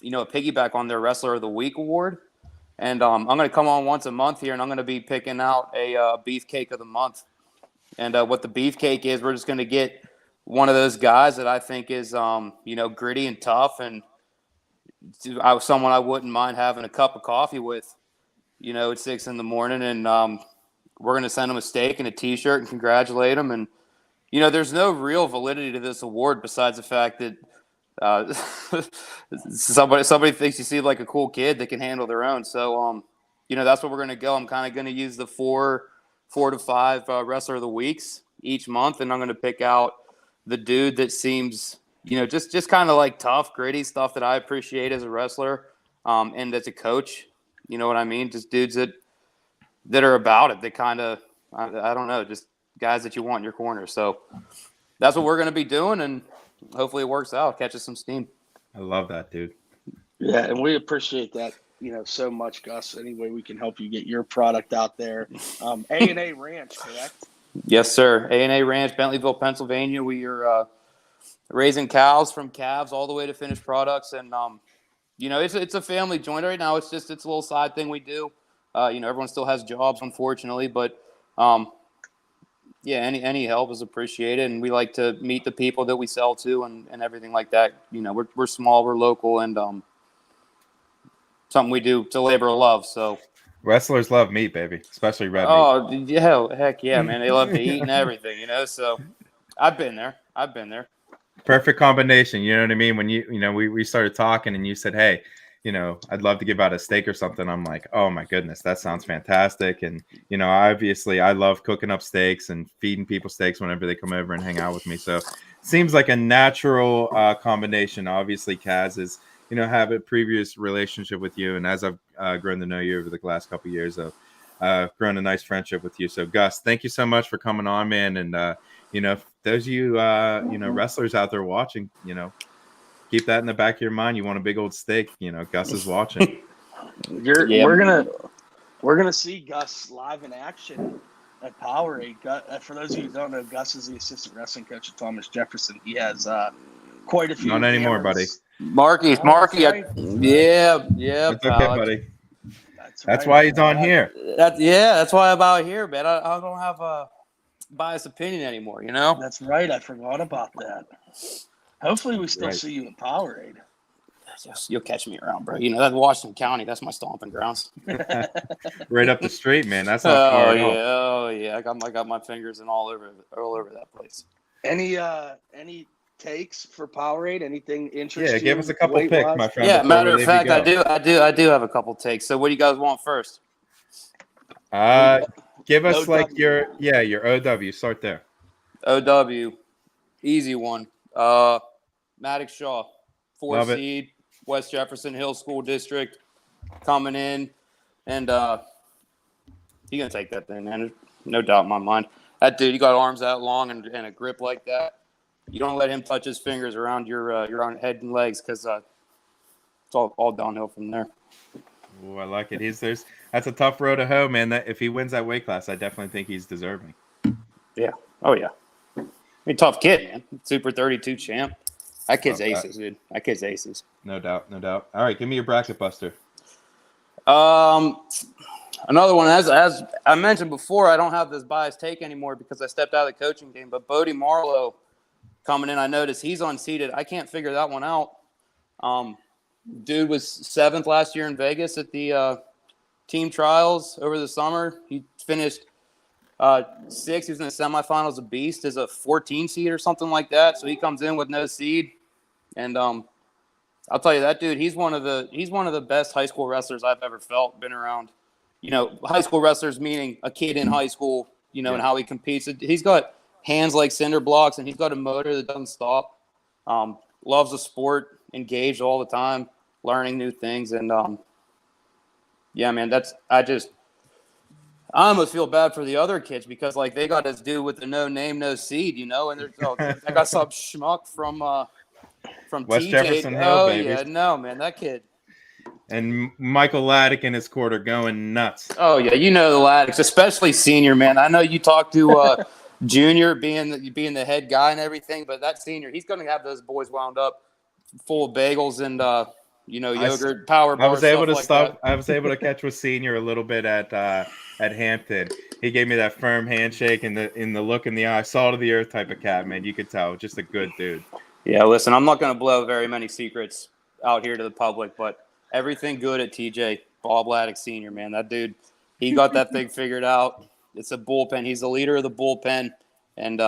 piggyback on their Wrestler of the Week award. And I'm going to come on once a month here, and I'm going to be picking out a beefcake of the month. And what the beefcake is, we're just going to get one of those guys that I think is, gritty and tough, and someone I wouldn't mind having a cup of coffee with, at 6 a.m. And we're going to send them a steak and a T-shirt and congratulate them. And, there's no real validity to this award besides the fact that somebody thinks you see like a cool kid that can handle their own. So, that's what we're going to go. I'm kind of going to use the 4 to 5 Wrestler of the Weeks each month. And I'm going to pick out the dude that seems, just kind of like tough, gritty stuff that I appreciate as a wrestler and as a coach. You know what I mean? Just dudes that are about it. That kind of, I don't know, just guys that you want in your corner. So that's what we're going to be doing. And hopefully it works out, catches some steam. I love that, dude. Yeah, and we appreciate that, so much, Gus. Any way we can help you get your product out there. A&A Ranch, correct? Yes, sir. A&A Ranch, Bentleyville, Pennsylvania. We are raising cows from calves all the way to finished products. And, it's a family joint right now. It's a little side thing we do. Everyone still has jobs, unfortunately, but any help is appreciated, and we like to meet the people that we sell to and everything like that. We're small, we're local, and something we do to labor of love. So wrestlers love meat, baby, especially red meat. Oh yeah, heck yeah, man! They love to eat and everything, So I've been there. Perfect combination. You know what I mean? When we started talking and you said, hey, I'd love to give out a steak or something. I'm like, oh my goodness, that sounds fantastic. And, obviously I love cooking up steaks and feeding people steaks whenever they come over and hang out with me. So it seems like a natural combination. Obviously Kaz is, have a previous relationship with you. And as I've grown to know you over the last couple of years, I've grown a nice friendship with you. So Gus, thank you so much for coming on, man. And, those of you, wrestlers out there watching, keep that in the back of your mind. You want a big old steak, Gus is watching. We're gonna see Gus live in action at Powerade. For those of you who don't know, Gus is the assistant wrestling coach at Thomas Jefferson. He has quite a few. Not anymore, buddy. hammers. Marky, Oh, Marky, that's right. yeah, That's okay, pal. buddy. That's That's right, why I he's on forgot. here. That's why I'm out here, man. I don't have a biased opinion anymore, you know? That's right. I forgot about that. Hopefully, we still Right. see you at Powerade. Yes, you'll catch me around, bro. You know, that's Washington County. That's my stomping grounds. Right up the street, man. That's not far at all. Oh yeah. I got my fingers in all over that place. Any takes for Powerade? Anything interesting? Yeah, give us a couple picks, weight-wise? my friend. Yeah, before matter we of leave fact, you go. I do have a couple takes. So what do you guys want first? Give us like OW. your OW. Start there. OW, easy one. Maddox Shaw, 4 Love it. seed, West Jefferson Hill School District, coming in, and he gonna take that thing, man. There's no doubt in my mind. That dude, he got arms that long and a grip like that. You don't let him touch his fingers around your own head and legs, because it's all downhill from there. Oh, I like it. That's a tough road to hoe, man. That if he wins that weight class, I definitely think he's deserving. Yeah. Oh yeah. I mean, tough kid, man. Super 32 champ. That kid's Love that. aces, dude. That kid's aces. No doubt, no doubt. All right, give me your bracket buster. Another one, as I mentioned before, I don't have this biased take anymore because I stepped out of the coaching game. But Bodie Marlowe coming in, I noticed he's unseated. I can't figure that one out. Dude was 7th last year in Vegas at the team trials over the summer. He finished 6th. He was in the semifinals. A beast as a 14 seed or something like that. So he comes in with no seed, and I'll tell you that dude. He's one of the best high school wrestlers I've ever felt. Been around, high school wrestlers meaning a kid in high school, and how he competes. He's got hands like cinder blocks, and he's got a motor that doesn't stop. Loves the sport, engaged all the time, learning new things, and yeah, man. I almost feel bad for the other kids because they got this dude with the no name, no seed, and I got some schmuck from West TJ. Jefferson Hill, Oh baby. yeah, no man, that kid. And Michael Laddick in his quarter going nuts. Oh yeah, the Laddicks, especially senior, man. I know you talked to junior being the head guy and everything, but that senior, he's going to have those boys wound up full of bagels and yogurt, power bars. I was able to catch with senior a little bit at Hampton. He gave me that firm handshake and the look in the eye, salt of the earth type of cat, man. You could tell, just a good dude. Yeah, listen, I'm not going to blow very many secrets out here to the public, but everything good at TJ, Bob Laddick Sr., man. That dude, he got that thing figured out. It's a bullpen. He's the leader of the bullpen, and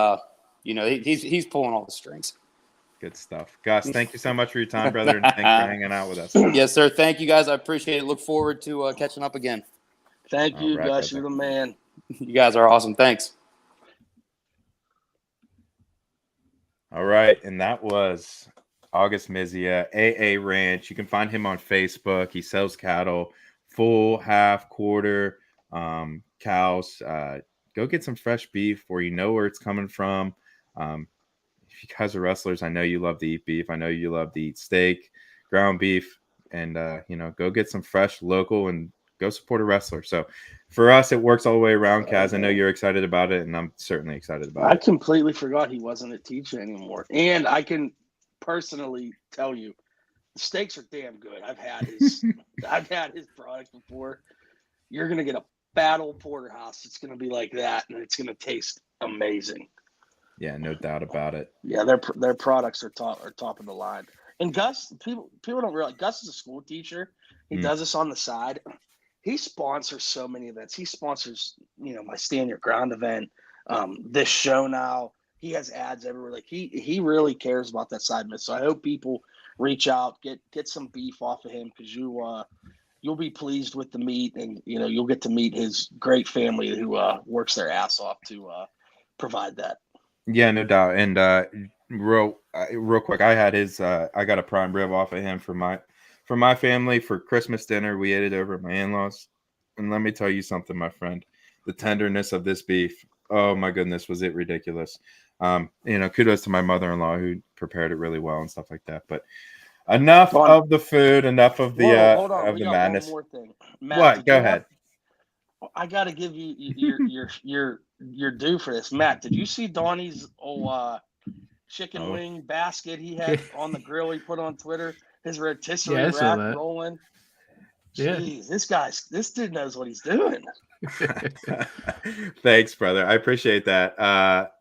he's pulling all the strings. Good stuff. Gus, thank you so much for your time, brother, and thanks for hanging out with us. Yes, sir. Thank you, guys. I appreciate it. Look forward to catching up again. Thank you, All right, Gus. brother. You're the man. You guys are awesome. Thanks. All right, and that was August Mizia, AA Ranch. You can find him on Facebook. He sells cattle, full, half, quarter, cows. Go get some fresh beef where you know where it's coming from. If you guys are wrestlers, I know you love to eat beef. I know you love to eat steak, ground beef, and go get some fresh, local, and go support a wrestler. So for us, it works all the way around, Kaz. I know you're excited about it, and I'm certainly excited about I it. completely forgot he wasn't a teacher anymore. And I can personally tell you, the steaks are damn good. I've had his product before. You're gonna get a fat old porterhouse. It's gonna be like that, and it's gonna taste amazing. Yeah, no doubt about it. Yeah, their products are top of the line. And Gus, people don't realize Gus is a school teacher. He does this on the side. He sponsors so many events. He sponsors, my Stand Your Ground event, this show now. He has ads everywhere. Like he really cares about that side of it. So I hope people reach out, get some beef off of him, because you'll be pleased with the meat, and you'll get to meet his great family who works their ass off to provide that. Yeah, no doubt. And real quick, I had I got a prime rib off of him for my family for Christmas dinner. We ate it over at my in-laws, and let me tell you something, my friend. The tenderness of this beef, oh my goodness, was it ridiculous. Kudos to my mother-in-law who prepared it really well and stuff like that. But enough of the food, enough of the hold on. of We the got madness. one more thing. Matt, What? Go ahead. I got to give you your due for this, Matt. Did you see Donnie's chicken wing basket he had on the grill he put on Twitter. His rotisserie Yeah, I saw rack that. rolling. Yeah. Jeez, this dude knows what he's doing. Thanks, brother. I appreciate that.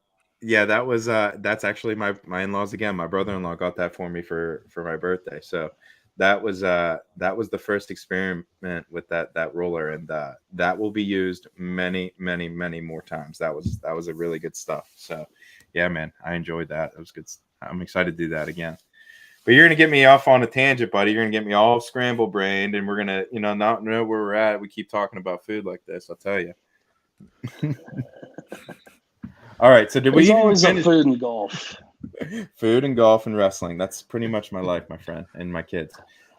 Yeah, that's actually my in-laws again. My brother-in-law got that for me for my birthday. So that was the first experiment with that roller, and that will be used many more times. That was a really good stuff. So yeah, man, I enjoyed that. It was good. I'm excited to do that again. But you're gonna get me off on a tangent, buddy. You're gonna get me all scramble brained, and we're gonna, not know where we're at. We keep talking about food like this. I'll tell you. All right. So did we There's even always a finish food and golf. food and golf and wrestling? That's pretty much my life, my friend, and my kids.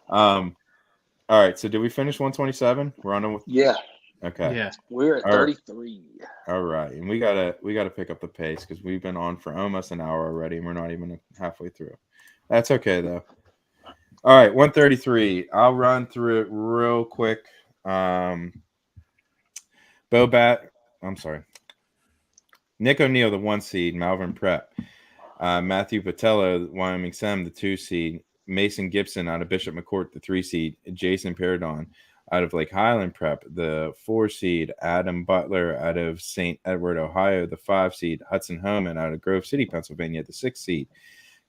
All right. So did we finish 127? We're on with. Yeah, Okay. Yeah. we're at All right. 33. All right, and we gotta pick up the pace because we've been on for almost an hour already, and we're not even halfway through. That's okay though. All right, 133. I'll run through it real quick. Nick O'Neill, the 1 seed, Malvern Prep. Matthew Patello, Wyoming Sem, the 2 seed. Mason Gibson out of Bishop McCourt, the 3 seed. Jason Paradon out of Lake Highland Prep, the 4 seed. Adam Butler out of St. Edward, Ohio, the 5 seed. Hudson Homan out of Grove City, Pennsylvania, the 6 seed.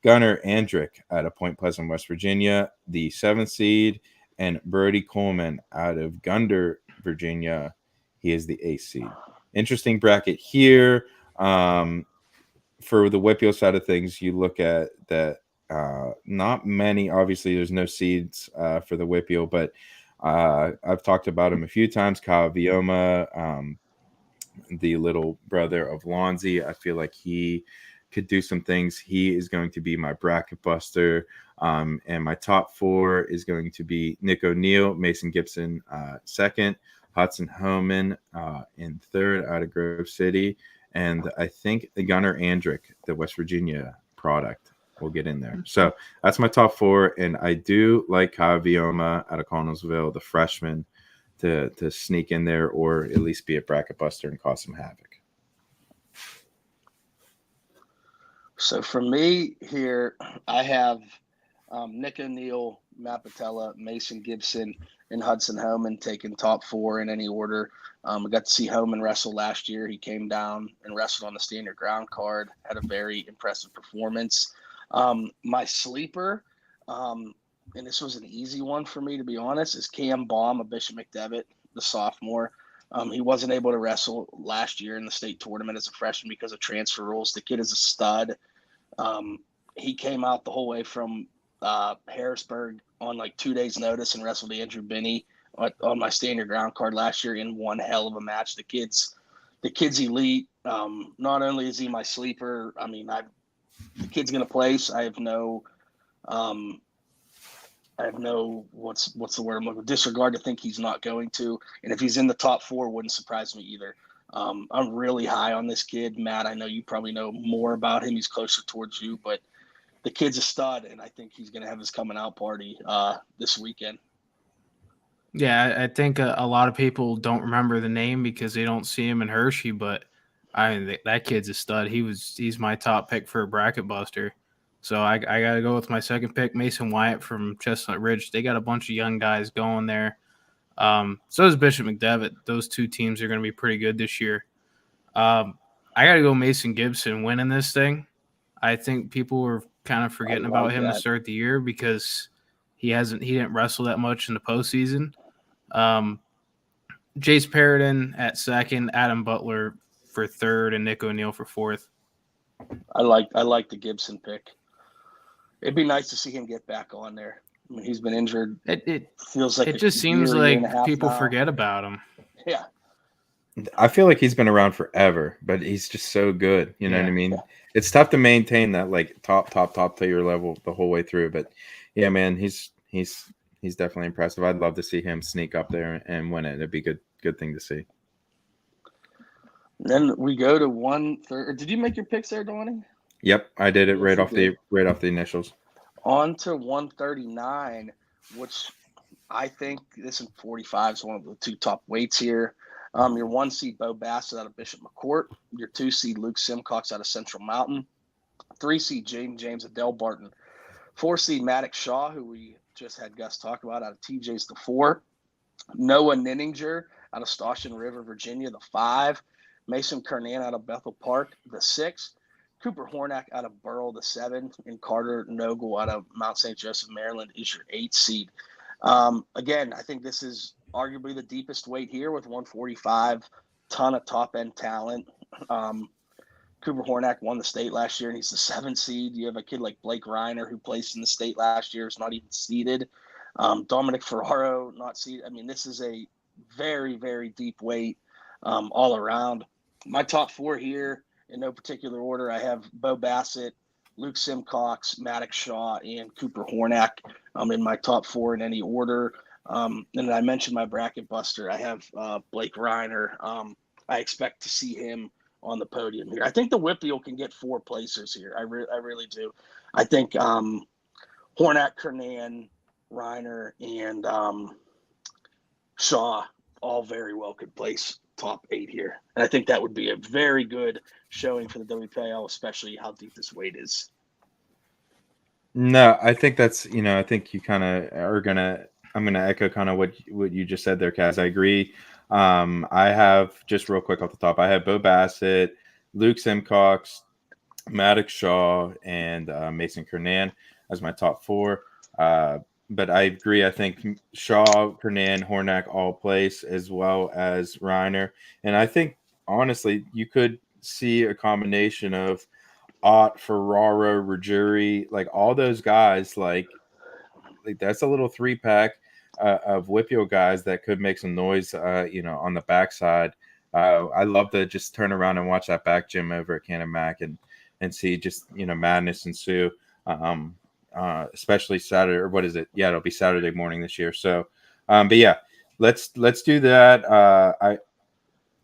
Gunnar Andrick out of Point Pleasant, West Virginia, the 7th seed. And Brody Coleman out of Gunder, Virginia. He is the 8th seed. Interesting bracket here. For the WPIAL side of things, you look at that. Not many. Obviously, there's no seeds for the WPIAL, but I've talked about him a few times. Kyle Vioma, the little brother of Lonzy. I feel like he could do some things. He is going to be my bracket buster. And my top 4 is going to be Nick O'Neill, Mason Gibson, 2nd, Hudson Homan in 3rd out of Grove City. And I think the Gunnar Andrick, the West Virginia product, will get in there. So that's my top 4. And I do like Kyle Vioma out of Connellsville, the freshman, to sneak in there or at least be a bracket buster and cause some havoc. So for me here, I have Nick O'Neill, Matt Patella, Mason Gibson, and Hudson Homan taking top 4 in any order. I got to see Homan wrestle last year. He came down and wrestled on the standard ground card, had a very impressive performance. My sleeper, and this was an easy one for me, to be honest, is Cam Baum of Bishop McDevitt, the sophomore. He wasn't able to wrestle last year in the state tournament as a freshman because of transfer rules. The kid is a stud. He came out the whole way from Harrisburg on like 2 days' notice and wrestled Andrew Binney on my standard ground card last year in one hell of a match. The kid's elite. Not only is he my sleeper, I mean, the kid's gonna place. I have no what's the word I'm looking for? Disregard to think he's not going to. And if he's in the top 4, wouldn't surprise me either. I'm really high on this kid, Matt. I know you probably know more about him. He's closer towards you, but the kid's a stud, and I think he's going to have his coming out party this weekend. Yeah, I think a lot of people don't remember the name because they don't see him in Hershey, but I mean, that kid's a stud. He's my top pick for a bracket buster. So I got to go with my second pick, Mason Wyatt from Chestnut Ridge. They got a bunch of young guys going there. So is Bishop McDevitt. Those 2 teams are going to be pretty good this year. I got to go Mason Gibson winning this thing. I think people were kind of forgetting about him to start the year because he didn't wrestle that much in the postseason. Jace Paradon at 2nd, Adam Butler for 3rd, and Nick O'Neill for 4th. I like the Gibson pick. It'd be nice to see him get back on there. I mean, he's been injured. It feels like it just seems like people forget about him. Yeah. I feel like he's been around forever, but he's just so good. You know what I mean? Yeah. It's tough to maintain that like top tier level the whole way through. But yeah, man, he's definitely impressive. I'd love to see him sneak up there and win it. It'd be good thing to see. Then we go to 130. Did you make your picks there, Donnie? Yep, I did it right off the initials. On to 139, which I think this in 45 is one of the 2 top weights here. Your 1 seed Bo Bassett out of Bishop McCourt, your 2 seed Luke Simcox out of Central Mountain, 3 seed James Adele Barton. 4 seed Maddox Shaw, who we just had Gus talk about, out of TJ's the 4. Noah Ninninger out of Stoshin River, Virginia, the 5. Mason Kernan out of Bethel Park, the 6. Cooper Hornack out of Burrell, the 7. And Carter Nogle out of Mount St. Joseph, Maryland, is your 8 seed. Again, I think this is arguably the deepest weight here with 145. Ton of top-end talent. Cooper Hornack won the state last year, and he's the 7th seed. You have a kid like Blake Reiner, who placed in the state last year, is not even seeded. Dominic Ferraro, not seeded. I mean, this is a very, very deep weight all around. My top 4 here, in no particular order, I have Bo Bassett, Luke Simcox, Maddox Shaw, and Cooper Hornack in my top 4 in any order. And I mentioned my bracket buster. I have Blake Reiner. I expect to see him on the podium here. I think the WPIAL can get 4 placers here. I really do. I think Hornack, Kernan, Reiner, and Shaw all very well could place top 8 here. And I think that would be a very good showing for the WPIAL, especially how deep this weight is. No, I think that's, I think you kind of are going to, I'm going to echo kind of what you just said there, Kaz. I agree. I have, just real quick off the top, I have Bo Bassett, Luke Simcox, Maddox Shaw, and Mason Kernan as my top 4. But I agree. I think Shaw, Kernan, Hornack all place, as well as Reiner. And I think, honestly, you could see a combination of Ott, Ferraro, Ruggieri, like all those guys, like that's a little 3-pack of WPIAL guys that could make some noise, on the backside. I love to just turn around and watch that back gym over at Cannon Mac and see just, madness ensue. Especially Saturday, or what is it? Yeah, it'll be Saturday morning this year. So, but yeah, let's do that.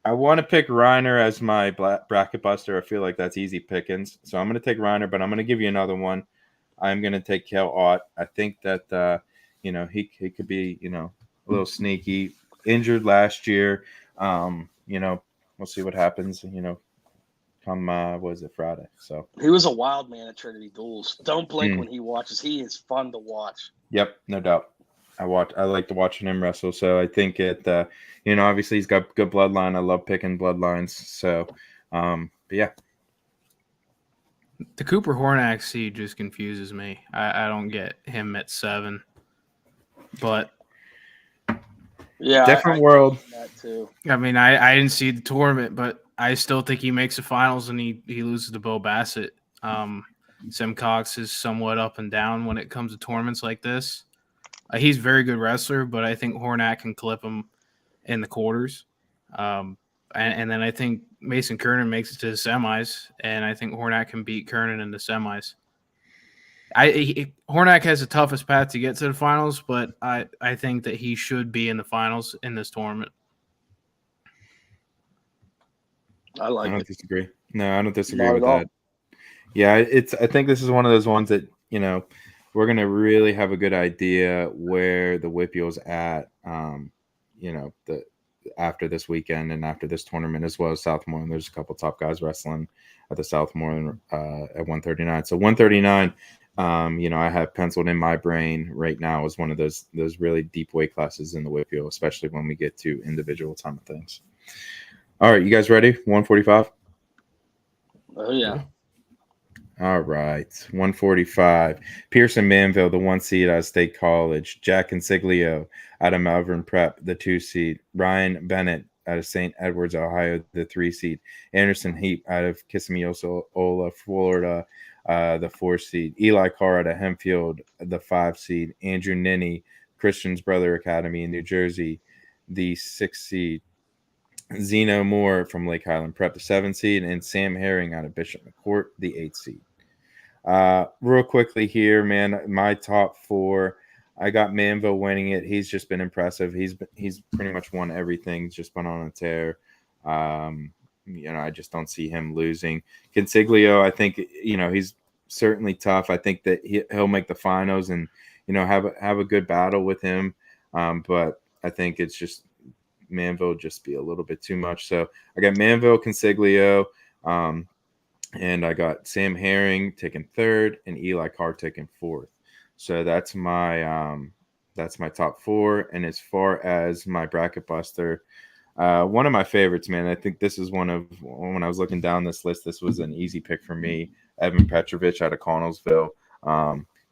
I want to pick Reiner as my bracket buster. I feel like that's easy pickings. So I'm going to take Reiner, but I'm going to give you another one. I'm going to take Cale Ott. I think that, he could be, a little sneaky. Injured last year. We'll see what happens, come, Friday. So he was a wild man at Trinity Duels. Don't blink when he watches. He is fun to watch. Yep, no doubt. I like to watching him wrestle. So I think obviously he's got good bloodline. I love picking bloodlines. So, but yeah. The Cooper Hornack seed just confuses me. I don't get him at 7, but yeah, different world. That too. I mean, I didn't see the tournament, but I still think he makes the finals and he loses to Bo Bassett. Simcox is somewhat up and down when it comes to tournaments like this. He's a very good wrestler, but I think Hornack can clip him in the quarters. And then I think Mason Kernan makes it to the semis, and I think Hornack can beat Kernan in the semis. Hornack has the toughest path to get to the finals, but I think that he should be in the finals in this tournament. I don't disagree. No, I don't disagree with that. Yeah, I think this is one of those ones that, we're going to really have a good idea where the WPIAL's at, after this weekend and after this tournament, as well as Southmoreland. There's a couple top guys wrestling at the Southmoreland at 139. So 139, I have penciled in my brain right now as one of those really deep weight classes in the WPIAL, especially when we get to individual time of things. All right, you guys ready? 145? Oh, yeah. All right, 145. Pearson Manville, the 1 seed out of State College. Jack Consiglio out of Malvern Prep, the 2 seed. Ryan Bennett out of St. Edwards, Ohio, the 3 seed. Anderson Heap out of Kissimmee, Florida, the 4 seed. Eli Carr out of Hempfield, the 5 seed. Andrew Ninney, Christian's Brother Academy in New Jersey, the 6 seed. Zeno Moore from Lake Highland Prep, the 7 seed, and Sam Herring out of Bishop McCourt, the 8 seed. Real quickly here, man, my top 4, I got Manville winning it. He's just been impressive. He's pretty much won everything, just been on a tear. I just don't see him losing. Consiglio, I think, he's certainly tough. I think that he'll make the finals and, have a good battle with him. But I think it's just Manville just be a little bit too much. So I got Manville, Consiglio. And I got Sam Herring taking third and Eli Carr taking fourth. So that's my top four. And as far as my bracket buster, one of my favorites, man. I think this is when I was looking down this list, this was an easy pick for me. Evan Petrovich out of Connellsville.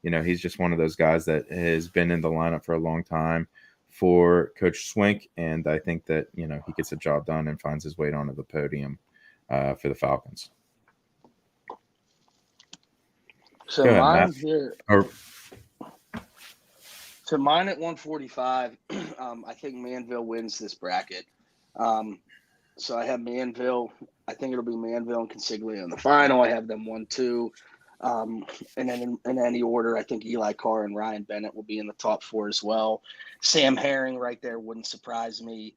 He's just one of those guys that has been in the lineup for a long time for Coach Swink, and I think that he gets the job done and finds his way onto the podium for the Falcons. So Go ahead, mine Matt. here. So mine at 145. I think Manville wins this bracket. So I have Manville. I think it'll be Manville and Consiglia in the final. I have them 1-2. And then in any order, I think Eli Carr and Ryan Bennett will be in the top four as well. Sam Herring right there wouldn't surprise me.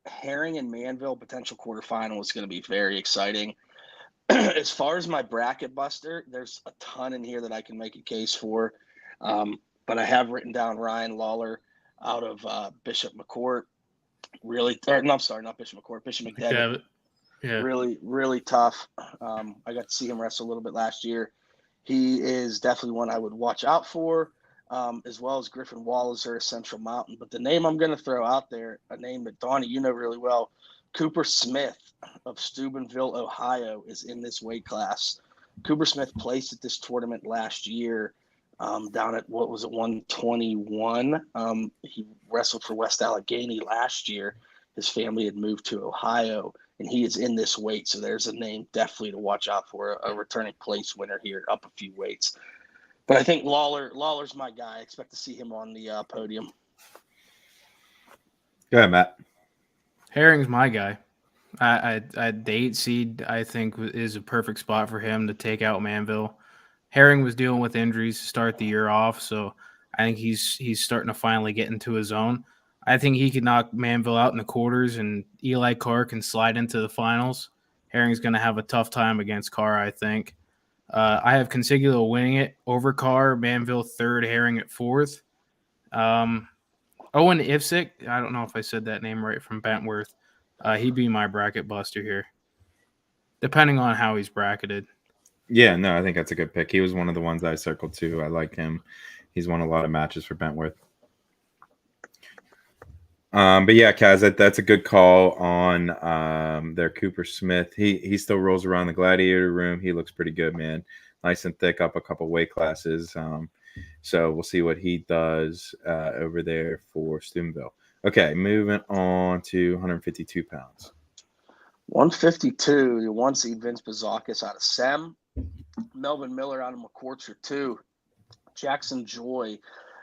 Herring and Manville potential quarterfinal is going to be very exciting. As far as my bracket buster, there's a ton in here that I can make a case for. But I have written down Ryan Lawler out of Bishop McCourt. Not Bishop McCourt, Bishop McDevitt. Yeah. Really, really tough. I got to see him wrestle a little bit last year. He is definitely one I would watch out for, as well as Griffin Walliser of Central Mountain. But the name I'm going to throw out there, a name that Donnie, you know really well, Cooper Smith of Steubenville, Ohio, is in this weight class. Cooper Smith placed at this tournament last year down at, 121. He wrestled for West Allegheny last year. His family had moved to Ohio, and he is in this weight. So there's a name definitely to watch out for, a returning place winner here, up a few weights. But I think Lawler's my guy. I expect to see him on the podium. Go ahead, Matt. Herring's my guy. The 8 seed, I think, is a perfect spot for him to take out Manville. Herring was dealing with injuries to start the year off, so I think he's starting to finally get into his own. I think he can knock Manville out in the quarters, and Eli Carr can slide into the finals. Herring's going to have a tough time against Carr, I think. I have Consigula winning it over Carr, Manville third, Herring at fourth. Owen Ivsick, I don't know if I said that name right, from Bentworth. He'd be my bracket buster here, depending on how he's bracketed. Yeah, no, I think that's a good pick. He was one of the ones I circled too. I like him. He's won a lot of matches for Bentworth. But yeah, Kaz, that's a good call on their Cooper Smith. He still rolls around the gladiator room. He looks pretty good, man. Nice and thick, up a couple weight classes. So we'll see what he does over there for Steubenville. Okay, moving on to 152 pounds. 152, your 1 seed Vince Bazakis out of SEM. Melvin Miller out of McCourt, your 2. Jackson Joy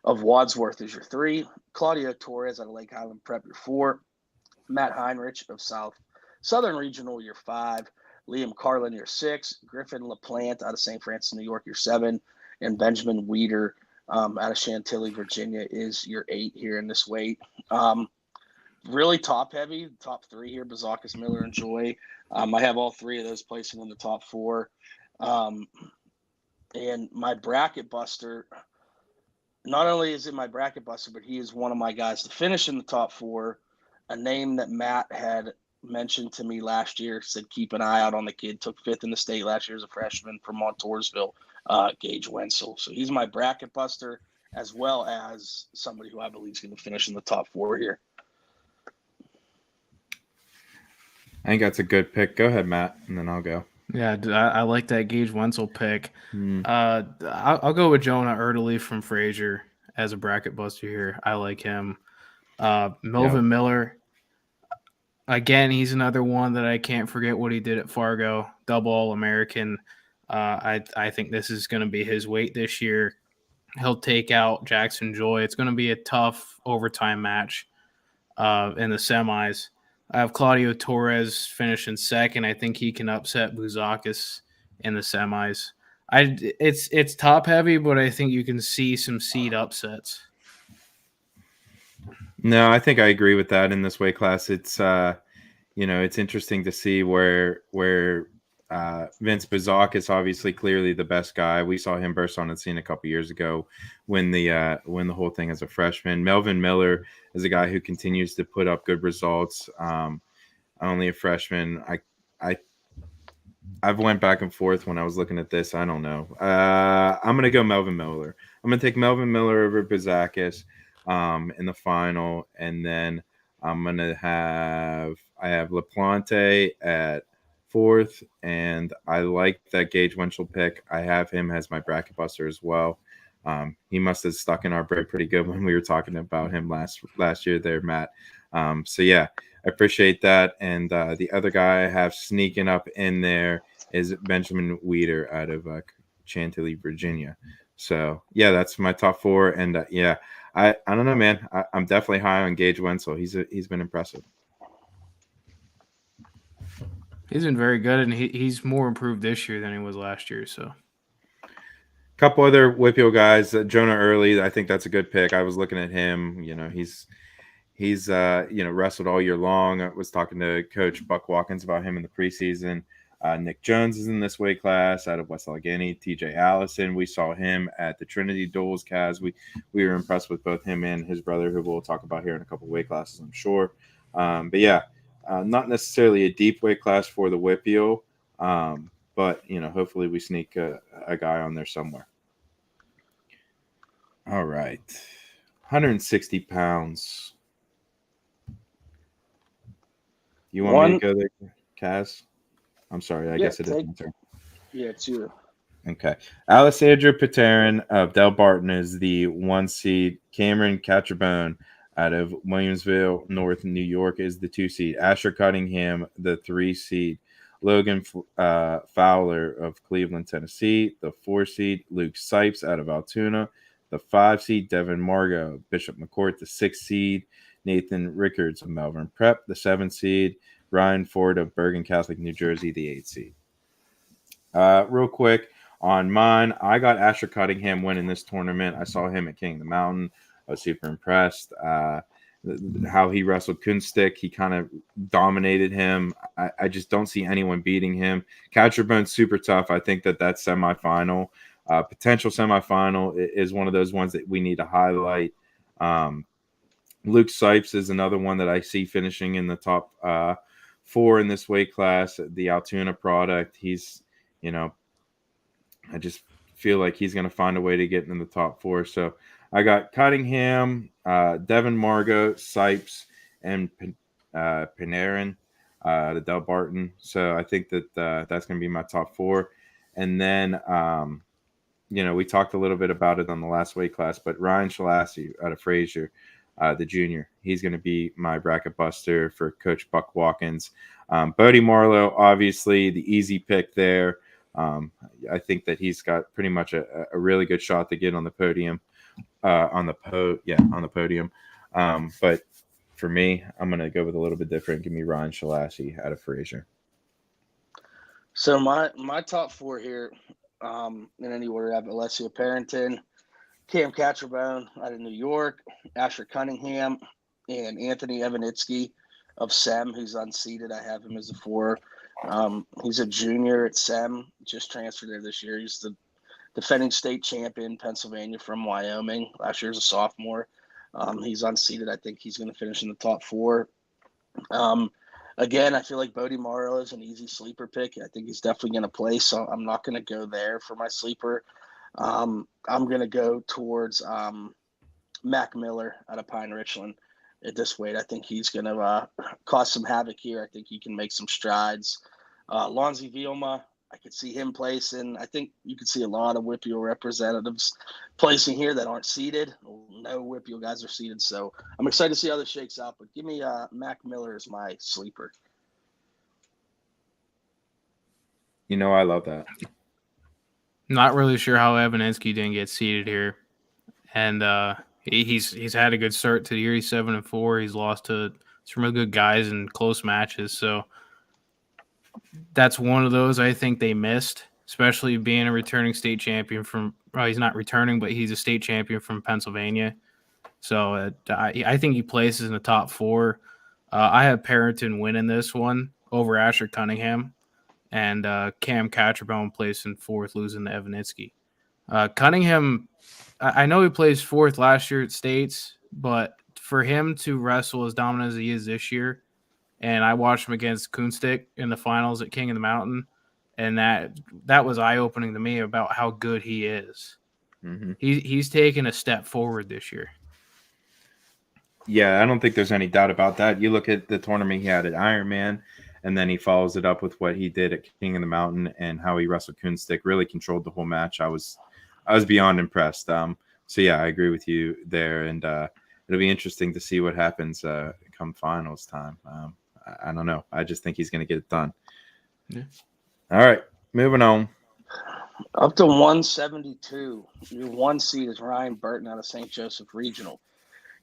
of Wadsworth is your 3. Claudio Torres out of Lake Highland Prep, your 4. Matt Heinrich of Southern Regional, your 5. Liam Carlin, your 6. Griffin LaPlante out of St. Francis, New York, your 7. And Benjamin Weeder out of Chantilly, Virginia, is your 8 here in this weight. Really top heavy, top 3 here, Bazakis, Miller, and Joy. I have all 3 of those placing in the top 4. And my bracket buster, not only is it my bracket buster, but he is one of my guys to finish in the top 4. A name that Matt had mentioned to me last year, said keep an eye out on the kid, took 5th in the state last year as a freshman from Montoursville, Gage Wenzel. So he's my bracket buster, as well as somebody who I believe is going to finish in the top 4 here. I think that's a good pick. Go ahead, Matt, and then I'll go. Yeah, I like that Gage Wenzel pick. I'll go with Jonah Erdely from Fraser as a bracket buster here. I like him. Melvin Miller, again, he's another one that I can't forget what he did at Fargo, double All-American. I think this is going to be his weight this year. He'll take out Jackson Joy. It's going to be a tough overtime match in the semis. I have Claudio Torres finishing second. I think he can upset Buzakis in the semis. It's top heavy, but I think you can see some seed upsets. No, I think I agree with that in this weight class. It's it's interesting to see where Vince Bazakis, obviously clearly the best guy. We saw him burst on the scene a couple years ago when the whole thing as a freshman. Melvin Miller is a guy who continues to put up good results. Only a freshman. I've went back and forth when I was looking at this. I don't know. I'm gonna go Melvin Miller. I'm gonna take Melvin Miller over Bazakis in the final, and then I have LaPlante at fourth, and I like that Gage Winchell pick. I have him as my bracket buster as well. He must have stuck in our bread pretty good when we were talking about him last year there, Matt. So yeah, I appreciate that. And the other guy I have sneaking up in there is Benjamin Weeder out of Chantilly, Virginia. So yeah, that's my top four. And yeah, I don't know, man. I'm definitely high on Gage Wenzel. He's been impressive. He's been very good, and he's more improved this year than he was last year. So, Couple other WPIAL guys, Jonah Early. I think that's a good pick. I was looking at him. You know, he's wrestled all year long. I was talking to Coach Buck Watkins about him in the preseason. Nick Jones is in this weight class out of West Allegheny. TJ Allison, we saw him at the Trinity Duels. Kaz, we were impressed with both him and his brother, who we'll talk about here in a couple of weight classes, I'm sure. But yeah, not necessarily a deep weight class for the WPIAL, but hopefully we sneak a guy on there somewhere. All right, 160 pounds. You want me to go there, Kaz? I'm sorry. I guess it is my turn. Yeah, it's you. Okay. Alessandra Paterin of Del Barton is the 1 seed. Cameron Catcherbone out of Williamsville, North New York is the 2 seed. Asher Cunningham, the 3 seed. Logan Fowler of Cleveland, Tennessee, the 4 seed. Luke Sipes out of Altoona, the 5 seed. Devin Margot, Bishop McCourt, the 6 seed. Nathan Rickards of Malvern Prep, the 7 seed. Ryan Ford of Bergen Catholic, New Jersey, the 8 seed. Real quick on mine, I got Asher Cunningham winning this tournament. I saw him at King of the Mountain. I was super impressed. How he wrestled Kunstick, he kind of dominated him. I just don't see anyone beating him. Catcherbone's super tough. I think that semifinal, potential semifinal, is one of those ones that we need to highlight. Luke Sipes is another one that I see finishing in the top 4 in this weight class. The Altoona product, he's, I just feel like he's going to find a way to get in the top 4. So I got Cunningham, Devin Margot, Sipes, and Panarin, the Del Barton. So I think that that's going to be my top 4. And then, we talked a little bit about it on the last weight class, but Ryan Shalassi out of Fraser, the junior, he's going to be my bracket buster for Coach Buck Watkins. Bodie Marlowe, obviously the easy pick there. I think that he's got pretty much a really good shot to get on the podium. On the podium. But for me, I'm going to go with a little bit different. Give me Ryan Shalassi out of Fraser. So my top 4 here, in any order, I have Alessia Parrington, Cam Catcherbone out of New York, Asher Cunningham, and Anthony Evanitsky of SEM, who's unseeded. I have him as a 4. He's a junior at SEM, just transferred there this year. He's the defending state champion, Pennsylvania, from Wyoming. Last year as a sophomore. He's unseeded. I think he's going to finish in the top 4. Again, I feel like Bodie Marlowe is an easy sleeper pick. I think he's definitely going to play, so I'm not going to go there for my sleeper. I'm going to go towards Mac Miller out of Pine Richland at this weight. I think he's going to cause some havoc here. I think he can make some strides. Lonzy Vilma, I could see him placing. I think you could see a lot of WPIAL representatives placing here that aren't seeded. No WPIAL guys are seeded, so I'm excited to see how this shakes out. But give me Mac Miller as my sleeper. I love that. not really sure how Evanensky didn't get seeded here, and he's had a good start to the year. He's 7-4. He's lost to some really good guys in close matches, so that's one of those I think they missed, especially being a returning state champion from. Well, he's not returning, but he's a state champion from Pennsylvania. So I think he places in the top 4. I have Parrington winning this one over Asher Cunningham, and Cam Catcherbone placing 4th, losing to Evanitsky. Cunningham, I know he placed 4th last year at States, but for him to wrestle as dominant as he is this year, and I watched him against Kunstick in the finals at King of the Mountain, and that was eye opening to me about how good he is. Mm-hmm. He's taken a step forward this year. Yeah, I don't think there's any doubt about that. You look at the tournament he had at Ironman, and then he follows it up with what he did at King of the Mountain and how he wrestled Coonstick, really controlled the whole match. I was beyond impressed. So yeah, I agree with you there, and it'll be interesting to see what happens come finals time. I don't know. I just think he's going to get it done. Yeah. All right, moving on. Up to 172. Your 1 seed is Ryan Burton out of St. Joseph Regional.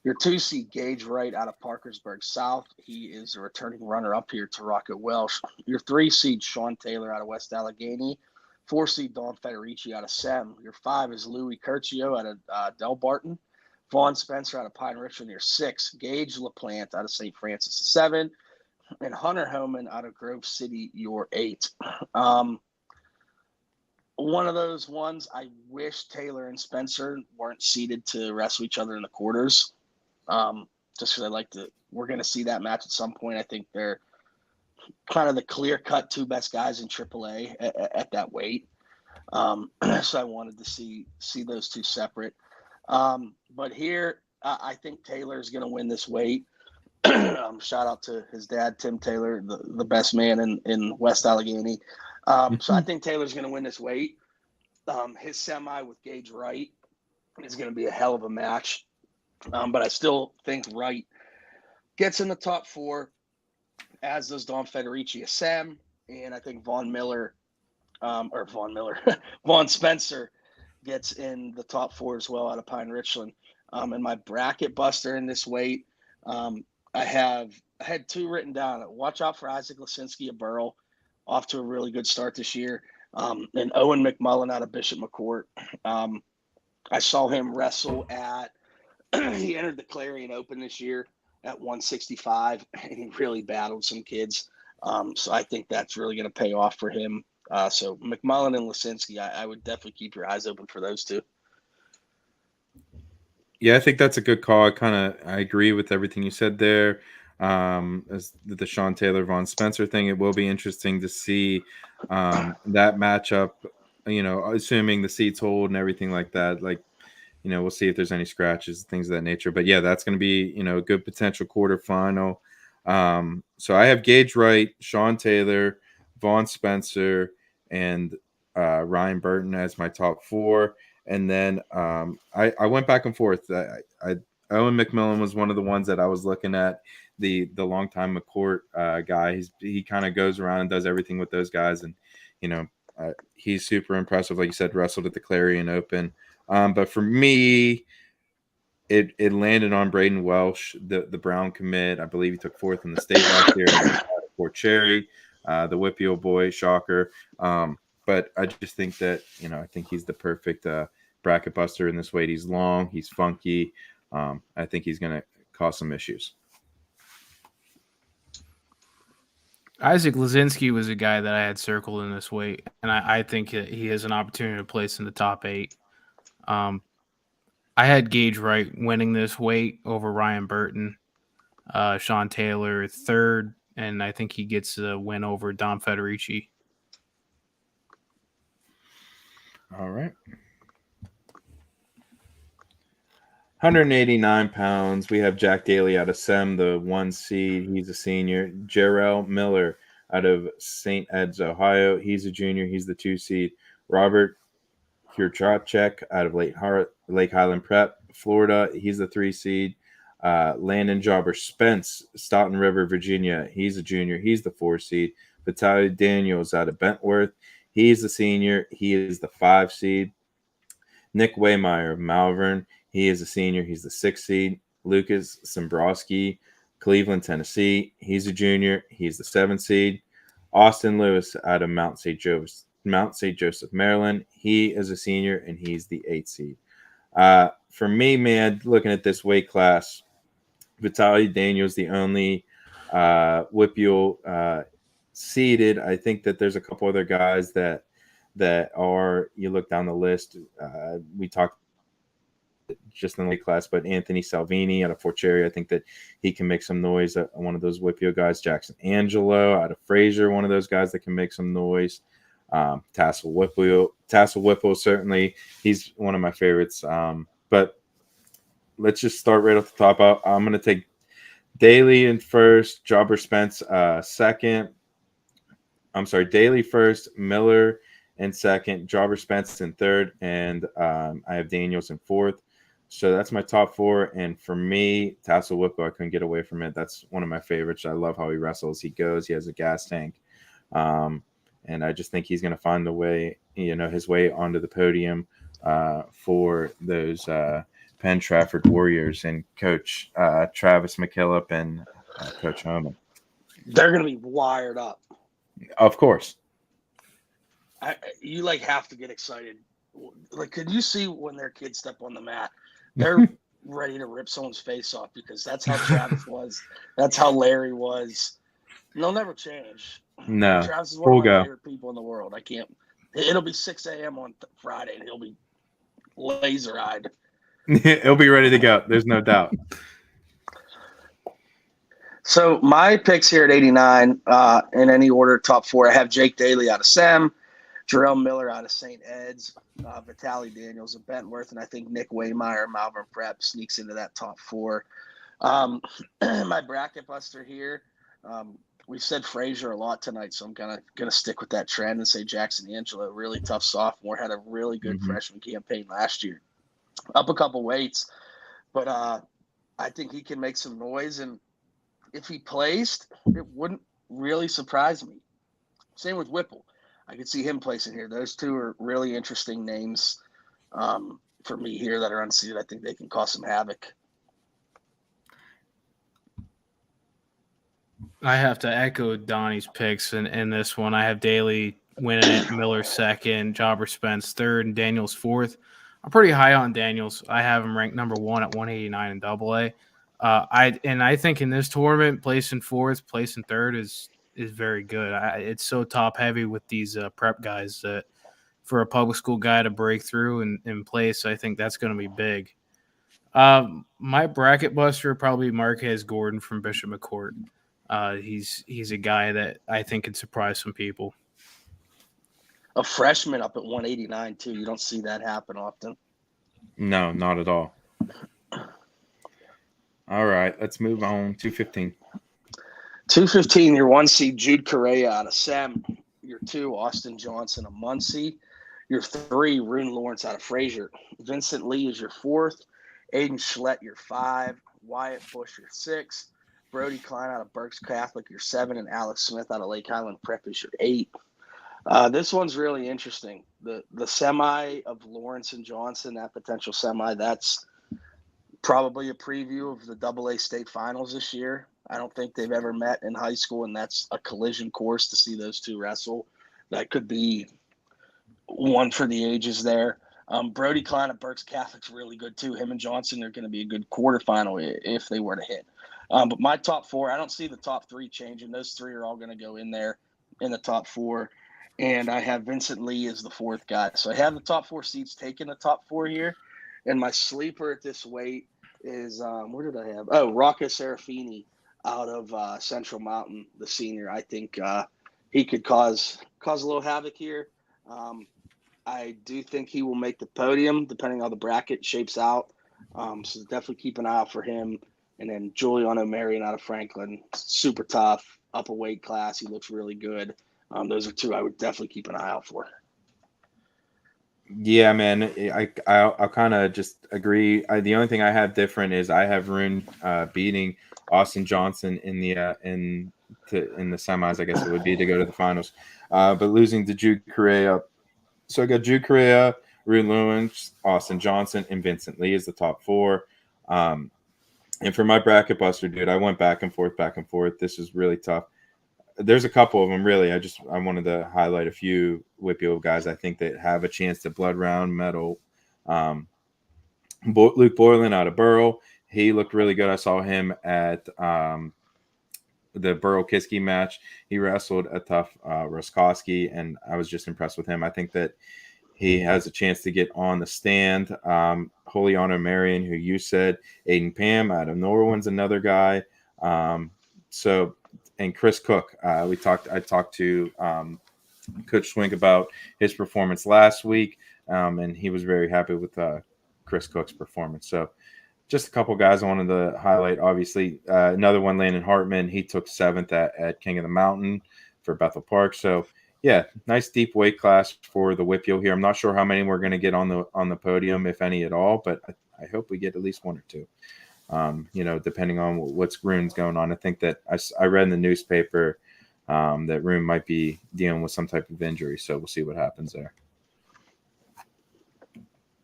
Your 2 seed, Gage Wright out of Parkersburg South. He is a returning runner-up here to Rocket Welsh. Your 3 seed, Sean Taylor out of West Allegheny. 4 seed, Don Federici out of Sem. Your 5 is Louis Curcio out of Del Barton. Vaughn Spencer out of Pine Richland. Your 6, Gage LaPlante out of St. Francis. 7, and Hunter Homan out of Grove City, your 8. One of those ones, I wish Taylor and Spencer weren't seeded to wrestle each other in the quarters. Just because we're going to see that match at some point. I think they're kind of the clear-cut 2 best guys in AAA at that weight. So I wanted to see those 2 separate. But here, I think Taylor is going to win this weight. Shout out to his dad, Tim Taylor, the best man in West Allegheny. So I think Taylor's going to win this weight. His semi with Gage Wright is going to be a hell of a match. But I still think Wright gets in the top 4, as does Don Federici of Sam. And I think Vaughn Spencer gets in the top 4 as well out of Pine Richland. And my bracket buster in this weight, I had 2 written down. Watch out for Isaac Lasinski of Burrell, off to a really good start this year. And Owen McMullen out of Bishop McCourt. I saw him wrestle he entered the Clarion Open this year at 165, and he really battled some kids. So I think that's really going to pay off for him. So McMullen and Lasinski, I would definitely keep your eyes open for those 2. Yeah, I think that's a good call. I agree with everything you said there. As the Sean Taylor Vaughn Spencer thing, it will be interesting to see that matchup. Assuming the seats hold and everything like that. We'll see if there's any scratches, things of that nature. But yeah, that's going to be a good potential quarterfinal. So I have Gage Wright, Sean Taylor, Vaughn Spencer, and Ryan Burton as my top 4. And then I went back and forth. Owen McMillan was one of the ones that I was looking at, the longtime McCourt guy. He kind of goes around and does everything with those guys, and he's super impressive. Like you said, wrestled at the Clarion Open. But for me, it landed on Braden Welsh, the Brown commit. I believe he took 4th in the state last year at Fort Cherry, the WPIAL boy, shocker. But I just think that, I think he's the perfect bracket buster in this weight. He's long, he's funky. I think he's going to cause some issues. Isaac Lasinski was a guy that I had circled in this weight, and I think he has an opportunity to place in the top 8. I had Gage Wright winning this weight over Ryan Burton, Sean Taylor 3rd, and I think he gets a win over Don Federici. All right. 189 pounds. We have Jack Daly out of Sem, the 1 seed. He's a senior. Jarrell Miller out of St. Ed's, Ohio. He's a junior. He's the 2 seed. Robert Kurchacek out of Lake Highland Prep, Florida. He's the 3 seed. Landon Jobber Spence, Stoughton River, Virginia. He's a junior. He's the 4 seed. Vitaly Daniels out of Bentworth. He's the senior. He is the 5 seed. Nick Waymeyer of Malvern. He is a senior. He's the 6 seed. Lucas Sombrowski, Cleveland, Tennessee. He's a junior. He's the 7 seed. Austin Lewis out of Mount St. Joseph, Maryland. He is a senior, and he's the 8 seed. For me, man, looking at this weight class, Vitaly Daniels, the only WPIAL seeded. I think that there's a couple other guys that are, you look down the list, we talked just in the weight class, but Anthony Salvini out of Fort Cherry, I think that he can make some noise. One of those WPIAL guys. Jackson Angelo out of Fraser, one of those guys that can make some noise. Tassel Whipple, certainly he's one of my favorites. But let's just start right off the top. I'm going to take Daly in first, Jobber Spence second. I'm sorry, Daly first, Miller in second, Jobber Spence in third, and I have Daniels in fourth. So that's my top four. And for me, Tassel Whipple, I couldn't get away from it. That's one of my favorites. I love how he wrestles. He goes, he has a gas tank. And I just think he's going to find the way, his way onto the podium for those Penn Trafford Warriors and Coach Travis McKillop and Coach Homan. They're going to be wired up. Of course. You have to get excited. Could you see when their kids step on the mat? They're ready to rip someone's face off because that's how Travis was. That's how Larry was. They'll never change. No. Travis is one of my favorite people in the world. It'll be 6 a.m. on Friday, and he'll be laser-eyed. He'll be ready to go. There's no doubt. So my picks here at 89, in any order, top four, I have Jake Daly out of SEM, Jarrell Miller out of St. Ed's, Vitaly Daniels of Bentworth, and I think Nick Waymeyer, Malvern Prep sneaks into that top four. My bracket buster here, we've said Frazier a lot tonight, so I'm gonna stick with that trend and say Jackson Angelo, really tough sophomore, had a really good freshman campaign last year, up a couple weights, but I think he can make some noise, and if he placed, it wouldn't really surprise me. Same with Whipple. I could see him placing here. Those two are really interesting names for me here that are unseeded. I think they can cause some havoc. I have to echo Donnie's picks in this one. I have Daly winning it, Miller second, Jobber Spence third, and Daniels fourth. I'm pretty high on Daniels. I have him ranked number one at 189 in AA. I think in this tournament, placing fourth, placing third is very good. It's so top heavy with these prep guys that for a public school guy to break through and place, I think that's going to be big. My bracket buster probably Marquez Gordon from Bishop McCourt. He's a guy that I think could surprise some people. A freshman up at 189 too. You don't see that happen often. No, not at all. All right, let's move on. 215. 215, your one seed, Jude Correa out of SEM. Your two, Austin Johnson of Muncie. Your three, Rune Lawrence out of Frazier. Vincent Lee is your fourth. Aiden Schlett, your five. Wyatt Bush, your six. Brody Klein out of Berks Catholic, your seven. And Alex Smith out of Lake Highland Prep is your eight. This one's really interesting. The semi of Lawrence and Johnson, that potential semi, that's probably a preview of the AA state finals this year. I don't think they've ever met in high school, and that's a collision course to see those two wrestle. That could be one for the ages there. Brody Klein at Berks Catholic's really good too. Him and Johnson are going to be a good quarterfinal if they were to hit. But my top four, I don't see the top three changing. Those three are all going to go in there in the top four. And I have Vincent Lee as the fourth guy. So I have the top four seeds taking the top four here. And my sleeper at this weight is, where did I have? Oh, Rocco Serafini out of Central Mountain, the senior. I think he could cause a little havoc here. I do think he will make the podium, depending on how the bracket shapes out. So definitely keep an eye out for him. And then Giuliano Marion out of Franklin, super tough, up a weight class. He looks really good. Those are two I would definitely keep an eye out for. Yeah, man, I'll kind of just agree. The only thing I have different is I have Rune beating Austin Johnson in the semis. I guess it would be to go to the finals, but losing to Jude Correa. So I got Jude Correa, Rune Lewins, Austin Johnson, and Vincent Lee as the top four. And for my bracket buster, dude, I went back and forth. This is really tough. There's a couple of them, really. I wanted to highlight a few WPIAL guys I think that have a chance to blood round medal. Luke Boylan out of Burrow. He looked really good. I saw him at the Burrow-Kiski match. He wrestled a tough Roskowski, and I was just impressed with him. I think that he has a chance to get on the stand. Juliano Marion, who you said. Aiden Pam out of Norwin's another guy. And Chris Cook. I talked to Coach Swink about his performance last week, and he was very happy with Chris Cook's performance. So just a couple guys I wanted to highlight. Obviously, another one, Landon Hartman. He took 7th at King of the Mountain for Bethel Park. So yeah, nice deep weight class for the WPIAL here. I'm not sure how many we're going to get on the podium, if any at all, but I hope we get at least 1 or 2. Depending on what's Rune's going on. I think that I read in the newspaper that Rune might be dealing with some type of injury, so we'll see what happens there.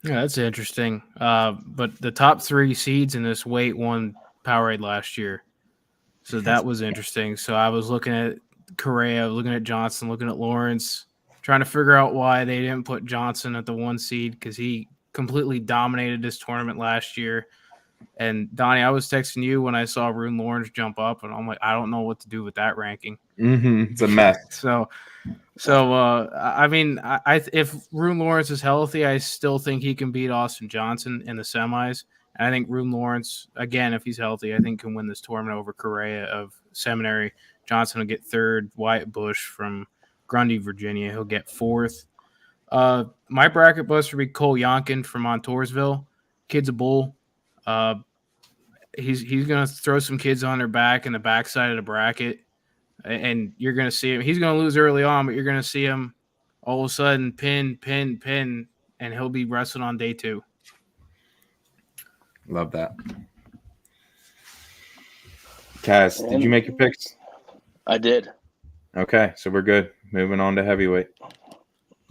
Yeah, that's interesting. But the top 3 seeds in this weight won Powerade last year, so that was interesting. So I was looking at Correa, looking at Johnson, looking at Lawrence, trying to figure out why they didn't put Johnson at the 1 seed, because he completely dominated this tournament last year. And Donnie, I was texting you when I saw Rune Lawrence jump up, and I'm like, I don't know what to do with that ranking. It's a mess. So I mean, if Rune Lawrence is healthy, I still think he can beat Austin Johnson in the semis. And I think Rune Lawrence, again, if he's healthy, I think can win this tournament over Correa of Seminary. Johnson will get 3rd. Wyatt Bush from Grundy, Virginia, he'll get 4th. My bracket buster would be Cole Yonkin from Montoursville. Kid's a bull. He's going to throw some kids on their back in the backside of the bracket, and you're going to see him. He's going to lose early on, but you're going to see him all of a sudden pin, and he'll be wrestling on day 2. Love that. Kaz, did you make your picks? I did. Okay, so we're good. Moving on to heavyweight.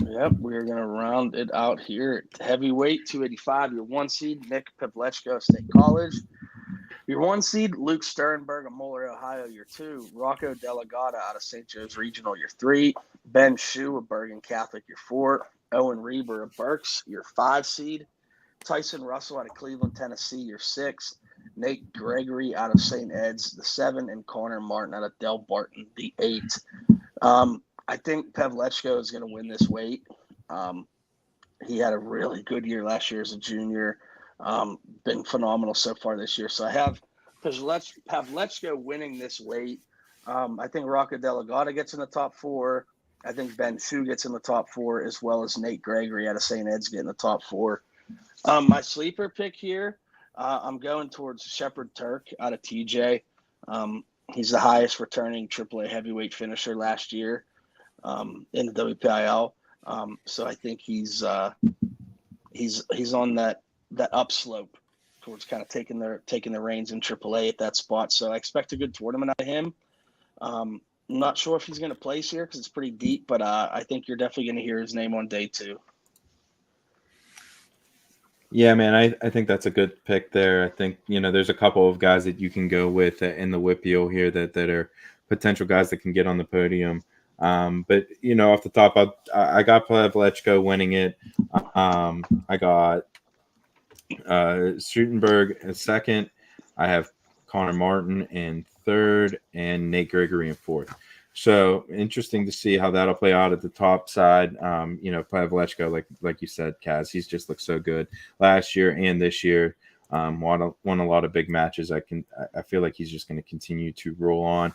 Yep, we're going to round it out here at heavyweight, 285. Your 1 seed, Nick Pavlechko, State College. Your 1 seed, Luke Sternberg of Moeller, Ohio. Your 2, Rocco Delegata out of St. Joe's Regional. Your 3, Ben Shu of Bergen Catholic. Your 4, Owen Reber of Berks. Your 5 seed, Tyson Russell out of Cleveland, Tennessee. Your 6, Nate Gregory out of St. Ed's. The 7, and Connor Martin out of Del Barton. The 8. I think Pavlechko is going to win this weight. He had a really good year last year as a junior. Been phenomenal so far this year. So I have Pavlechko winning this weight. I think Rocco Delegata gets in the top 4. I think Ben Shu gets in the top 4, as well as Nate Gregory out of St. Ed's getting the top 4. My sleeper pick here, I'm going towards Shepard Turk out of TJ. He's the highest returning AAA heavyweight finisher last year in the WPIAL. So I think he's on that upslope towards kind of taking the reins in AAA at that spot. So I expect a good tournament out of him. I'm not sure if he's going to place here because it's pretty deep, but I think you're definitely going to hear his name on day 2. Yeah, man, I think that's a good pick there. I think, there's a couple of guys that you can go with in the WPIAL here that are potential guys that can get on the podium. But, off the top, I got Pavlechko winning it. I got Strutenberg in 2nd. I have Connor Martin in 3rd and Nate Gregory in 4th. So interesting to see how that'll play out at the top side. Pavlechko, like you said, Kaz, he's just looked so good last year and this year. Won a lot of big matches. I feel like he's just going to continue to roll on.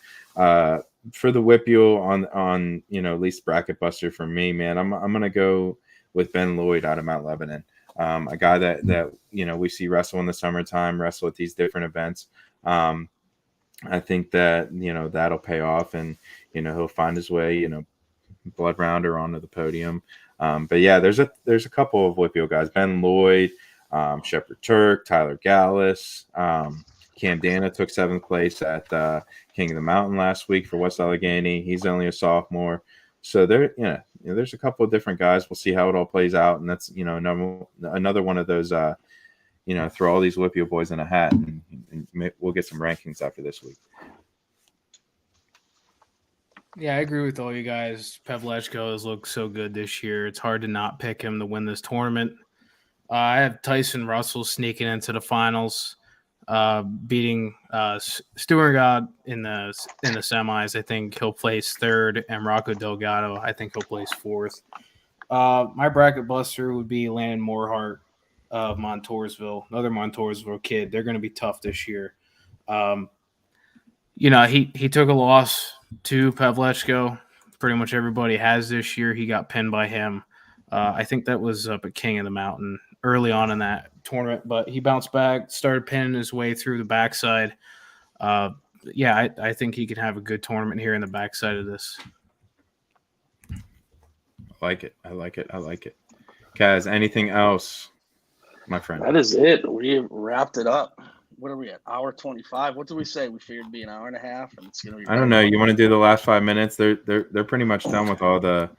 For the WPIAL on at least bracket buster for me, man, I'm going to go with Ben Lloyd out of Mount Lebanon. A guy that we see wrestle in the summertime, wrestle at these different events. I think that that'll pay off, and he'll find his way, blood rounder onto the podium. But yeah, there's a couple of WPIAL guys: Ben Lloyd, Shepard Turk, Tyler Gallus, Cam Dana took 7th place at King of the Mountain last week for West Allegheny. He's only a sophomore, so there's a couple of different guys. We'll see how it all plays out, and that's another one of those. Throw all these WPIAL boys in a hat, and we'll get some rankings after this week. Yeah, I agree with all you guys. Pavlechko has looked so good this year. It's hard to not pick him to win this tournament. I have Tyson Russell sneaking into the finals, beating Stuttgart in the semis. I think he'll place 3rd, and Rocco Delgado, I think he'll place 4th. My bracket buster would be Landon Morehart of Montoursville, another Montoursville kid. They're going to be tough this year. He took a loss to Pavlechko pretty much everybody has this year. He got pinned by him. I think that was up at King of the Mountain early on in that tournament, but he bounced back, started pinning his way through the backside. Yeah, I think he can have a good tournament here in the backside of this. I like it. Kaz, anything else, my friend? That is it. We wrapped it up. What are we at? Hour 25. What did we say? We figured it'd be an hour and a half, and it's gonna be. I don't know. You want to do the last 5 minutes? They're pretty much done with all the.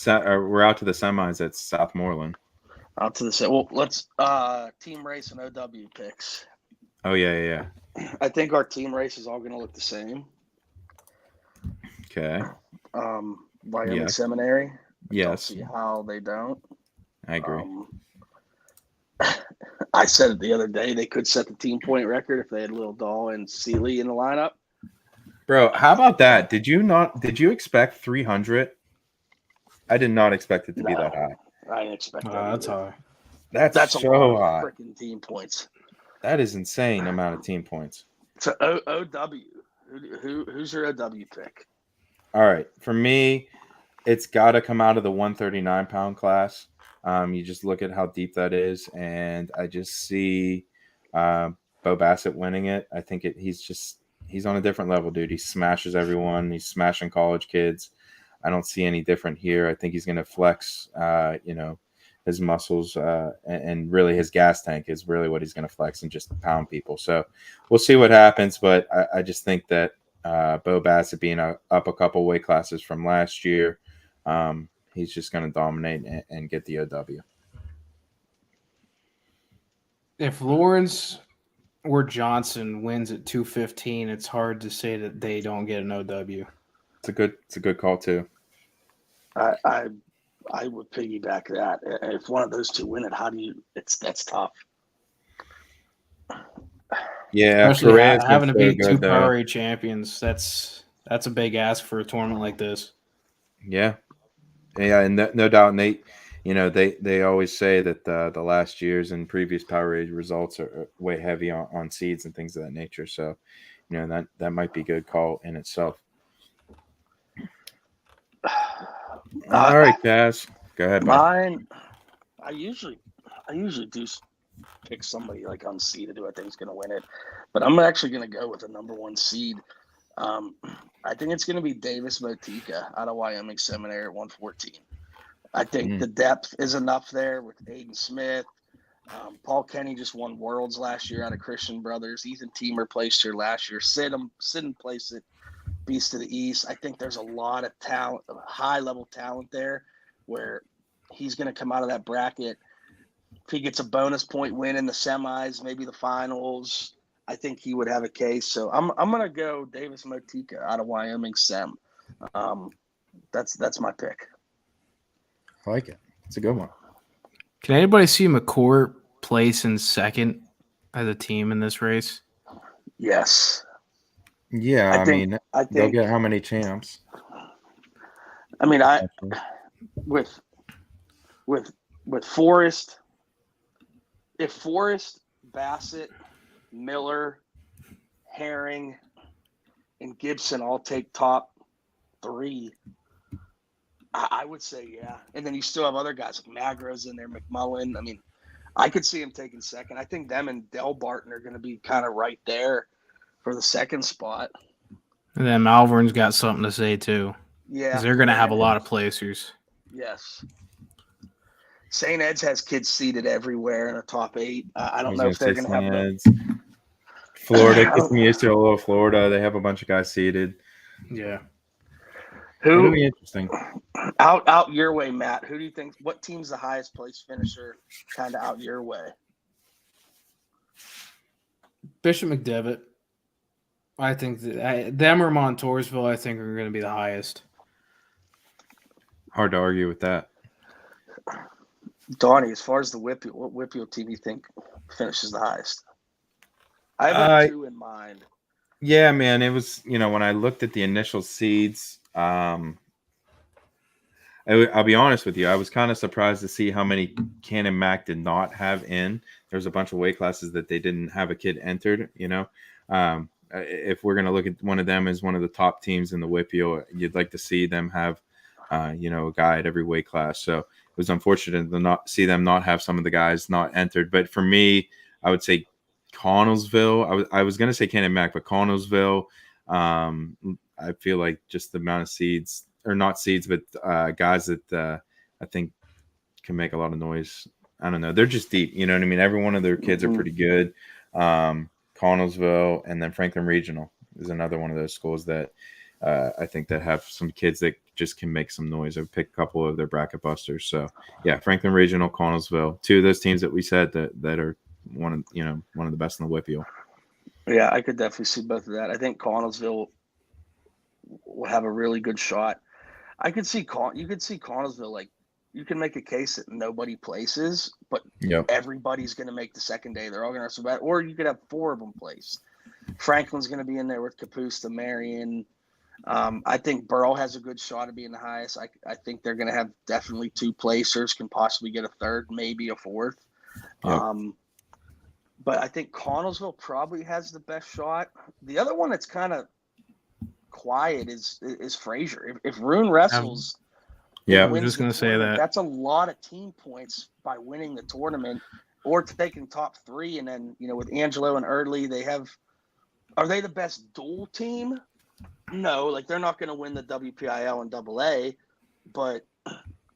We're out to the semis at Southmoreland. Out to the well. Let's team race and OW picks. Oh yeah. I think our team race is all gonna look the same. Okay. Wyoming Seminary. Yes. I'll see how they don't. I agree. I said it the other day. They could set the team point record if they had Lil Dahl and Seeley in the lineup. Bro, how about that? Did you expect 300? I did not expect it to be that high. I didn't expect that. That's high. That's a so lot high. of freaking team points. That is insane amount of team points. So OW. Who's your OW pick? All right. For me, it's got to come out of the 139-pound class. You just look at how deep that is, and I just see Bo Bassett winning it. I think he's on a different level, dude. He smashes everyone. He's smashing college kids. I don't see any different here. I think he's going to flex, his muscles and really his gas tank is really what he's going to flex and just pound people. So we'll see what happens, but I just think that Bo Bassett being up a couple weight classes from last year, he's just going to dominate and get the OW. If Lawrence or Johnson wins at 215, it's hard to say that they don't get an OW. It's a good call too. I would piggyback that. If one of those two win it, that's tough. Yeah, especially having to beat two Powerade champions. That's a big ask for a tournament like this. Yeah, and no doubt, Nate. They always say that the last year's and previous Powerade results are way heavy on seeds and things of that nature. So, that might be a good call in itself. All right, Kaz, go ahead. Mine, I usually do pick somebody like unseeded who I think is going to win it, but I'm actually going to go with the number one seed. I think it's going to be Davis Motika out of Wyoming Seminary at 114. I think the depth is enough there with Aiden Smith. Paul Kenny just won Worlds last year out of Christian Brothers. Ethan Teamer placed here last year. Sidden placed it. Beast of the East. I think there's a lot of talent, high-level talent there where he's going to come out of that bracket. If he gets a bonus point win in the semis, maybe the finals, I think he would have a case. So I'm going to go Davis Motika out of Wyoming Sem. That's my pick. I like it. It's a good one. Can anybody see McCourt place in second as a team in this race? Yes. Yeah, I think they'll get how many champs? I mean, with Forrest, if Forrest, Bassett, Miller, Herring, and Gibson all take top 3, I would say yeah. And then you still have other guys like Magro's in there, McMullen. I mean, I could see him taking second. I think them and Del Barton are going to be kind of right there for the second spot. And then Malvern's got something to say too. Yeah. Because they're going to have a lot of placers. Yes. St. Ed's has kids seated everywhere in the top 8. I don't know if they're going to have them. Florida gets me used to a little Florida. They have a bunch of guys seated. Yeah. It'll be interesting. Out your way, Matt. Who do you think? What team's the highest place finisher? Kind of out your way. Bishop McDevitt. I think that them or Montoursville, I think, are going to be the highest. Hard to argue with that. Donnie, as far as the what WPIAL team you think finishes the highest? I have 2 in mind. Yeah, man. It was, when I looked at the initial seeds, I'll be honest with you. I was kind of surprised to see how many Canon Mac did not have in. There's a bunch of weight classes that they didn't have a kid entered, if we're going to look at one of them as one of the top teams in the WPIAL, you'd like to see them have, a guy at every weight class. So it was unfortunate to not see them not have some of the guys not entered. But for me, I would say Connellsville. I was going to say Cannon Mac, but Connellsville. I feel like just the amount of seeds, or not seeds, but guys that I think can make a lot of noise. I don't know. They're just deep. You know what I mean? Every one of their kids are pretty good. Connellsville, and then Franklin Regional is another one of those schools that I think that have some kids that just can make some noise. I've picked a couple of their bracket busters. So yeah, Franklin Regional, Connellsville, two of those teams that we said that are one of the best in the WPIAL. Yeah, I could definitely see both of that. I think Connellsville will have a really good shot. You could see Connellsville, like, you can make a case that nobody places, but everybody's going to make the second day. They're all going to survive. Or you could have 4 of them place. Franklin's going to be in there with Kapusta, Marion. I think Burrow has a good shot of being the highest. I think they're going to have definitely 2 placers, can possibly get a 3rd, maybe a 4th. Yep. But I think Connellsville probably has the best shot. The other one that's kind of quiet is Fraser. If Rune wrestles, I was just going to say that. That's a lot of team points by winning the tournament or taking top 3. And then, with Angelo and Early, are they the best dual team? No, like, they're not going to win the WPIAL and AA. But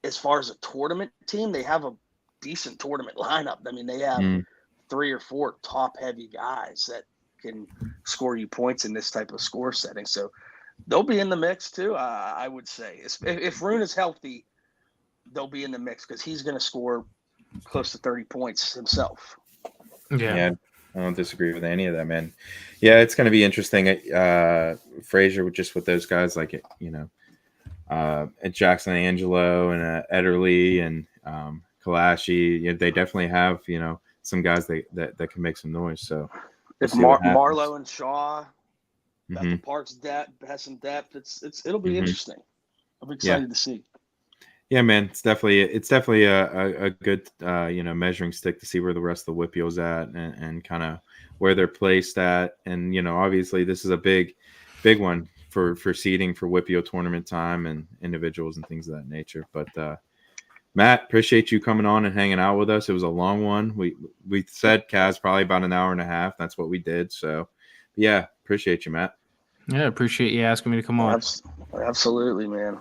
as far as a tournament team, they have a decent tournament lineup. I mean, they have 3 or 4 top heavy guys that can score you points in this type of score setting. So they'll be in the mix too. I would say if Rune is healthy, they'll be in the mix because he's going to score close to 30 points himself. Yeah, I don't disagree with any of that, man. Yeah, it's going to be interesting. Fraser with those guys like at Jackson Angelo and Ederly and Kalashi. They definitely have some guys that can make some noise. So if Marlowe and Shaw, Bethel Park's depth has some depth, it'll be interesting. I'm excited to see. Yeah, man, it's definitely a good measuring stick to see where the rest of the WPIAL's at and kind of where they're placed at. And obviously this is a big one for seeding for WPIAL tournament time and individuals and things of that nature. But Matt, appreciate you coming on and hanging out with us. It was a long one. We said, Kaz, probably about an hour and a half. That's what we did. So yeah, appreciate you, Matt. Yeah, appreciate you asking me to come on. Absolutely, man.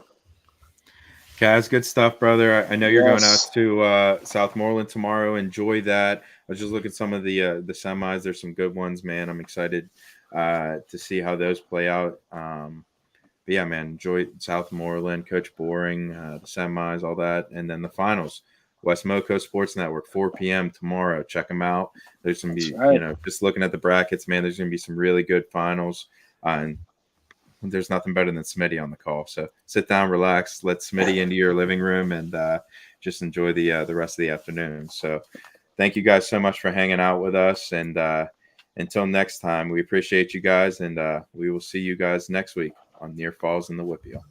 Kaz, good stuff, brother. I know you're going out to Southmoreland tomorrow. Enjoy that. I was just looking at some of the semis. There's some good ones, man. I'm excited to see how those play out. But yeah, man, enjoy Southmoreland, Coach Boring, the semis, all that. And then the finals, West Moco Sports Network, 4 p.m. tomorrow. Check them out. There's going to be, just looking at the brackets, man, there's going to be some really good finals. And there's nothing better than Smitty on the call. So sit down, relax, let Smitty into your living room, and just enjoy the rest of the afternoon. So thank you guys so much for hanging out with us. And until next time, we appreciate you guys, and we will see you guys next week on Near Falls in the WPIAL.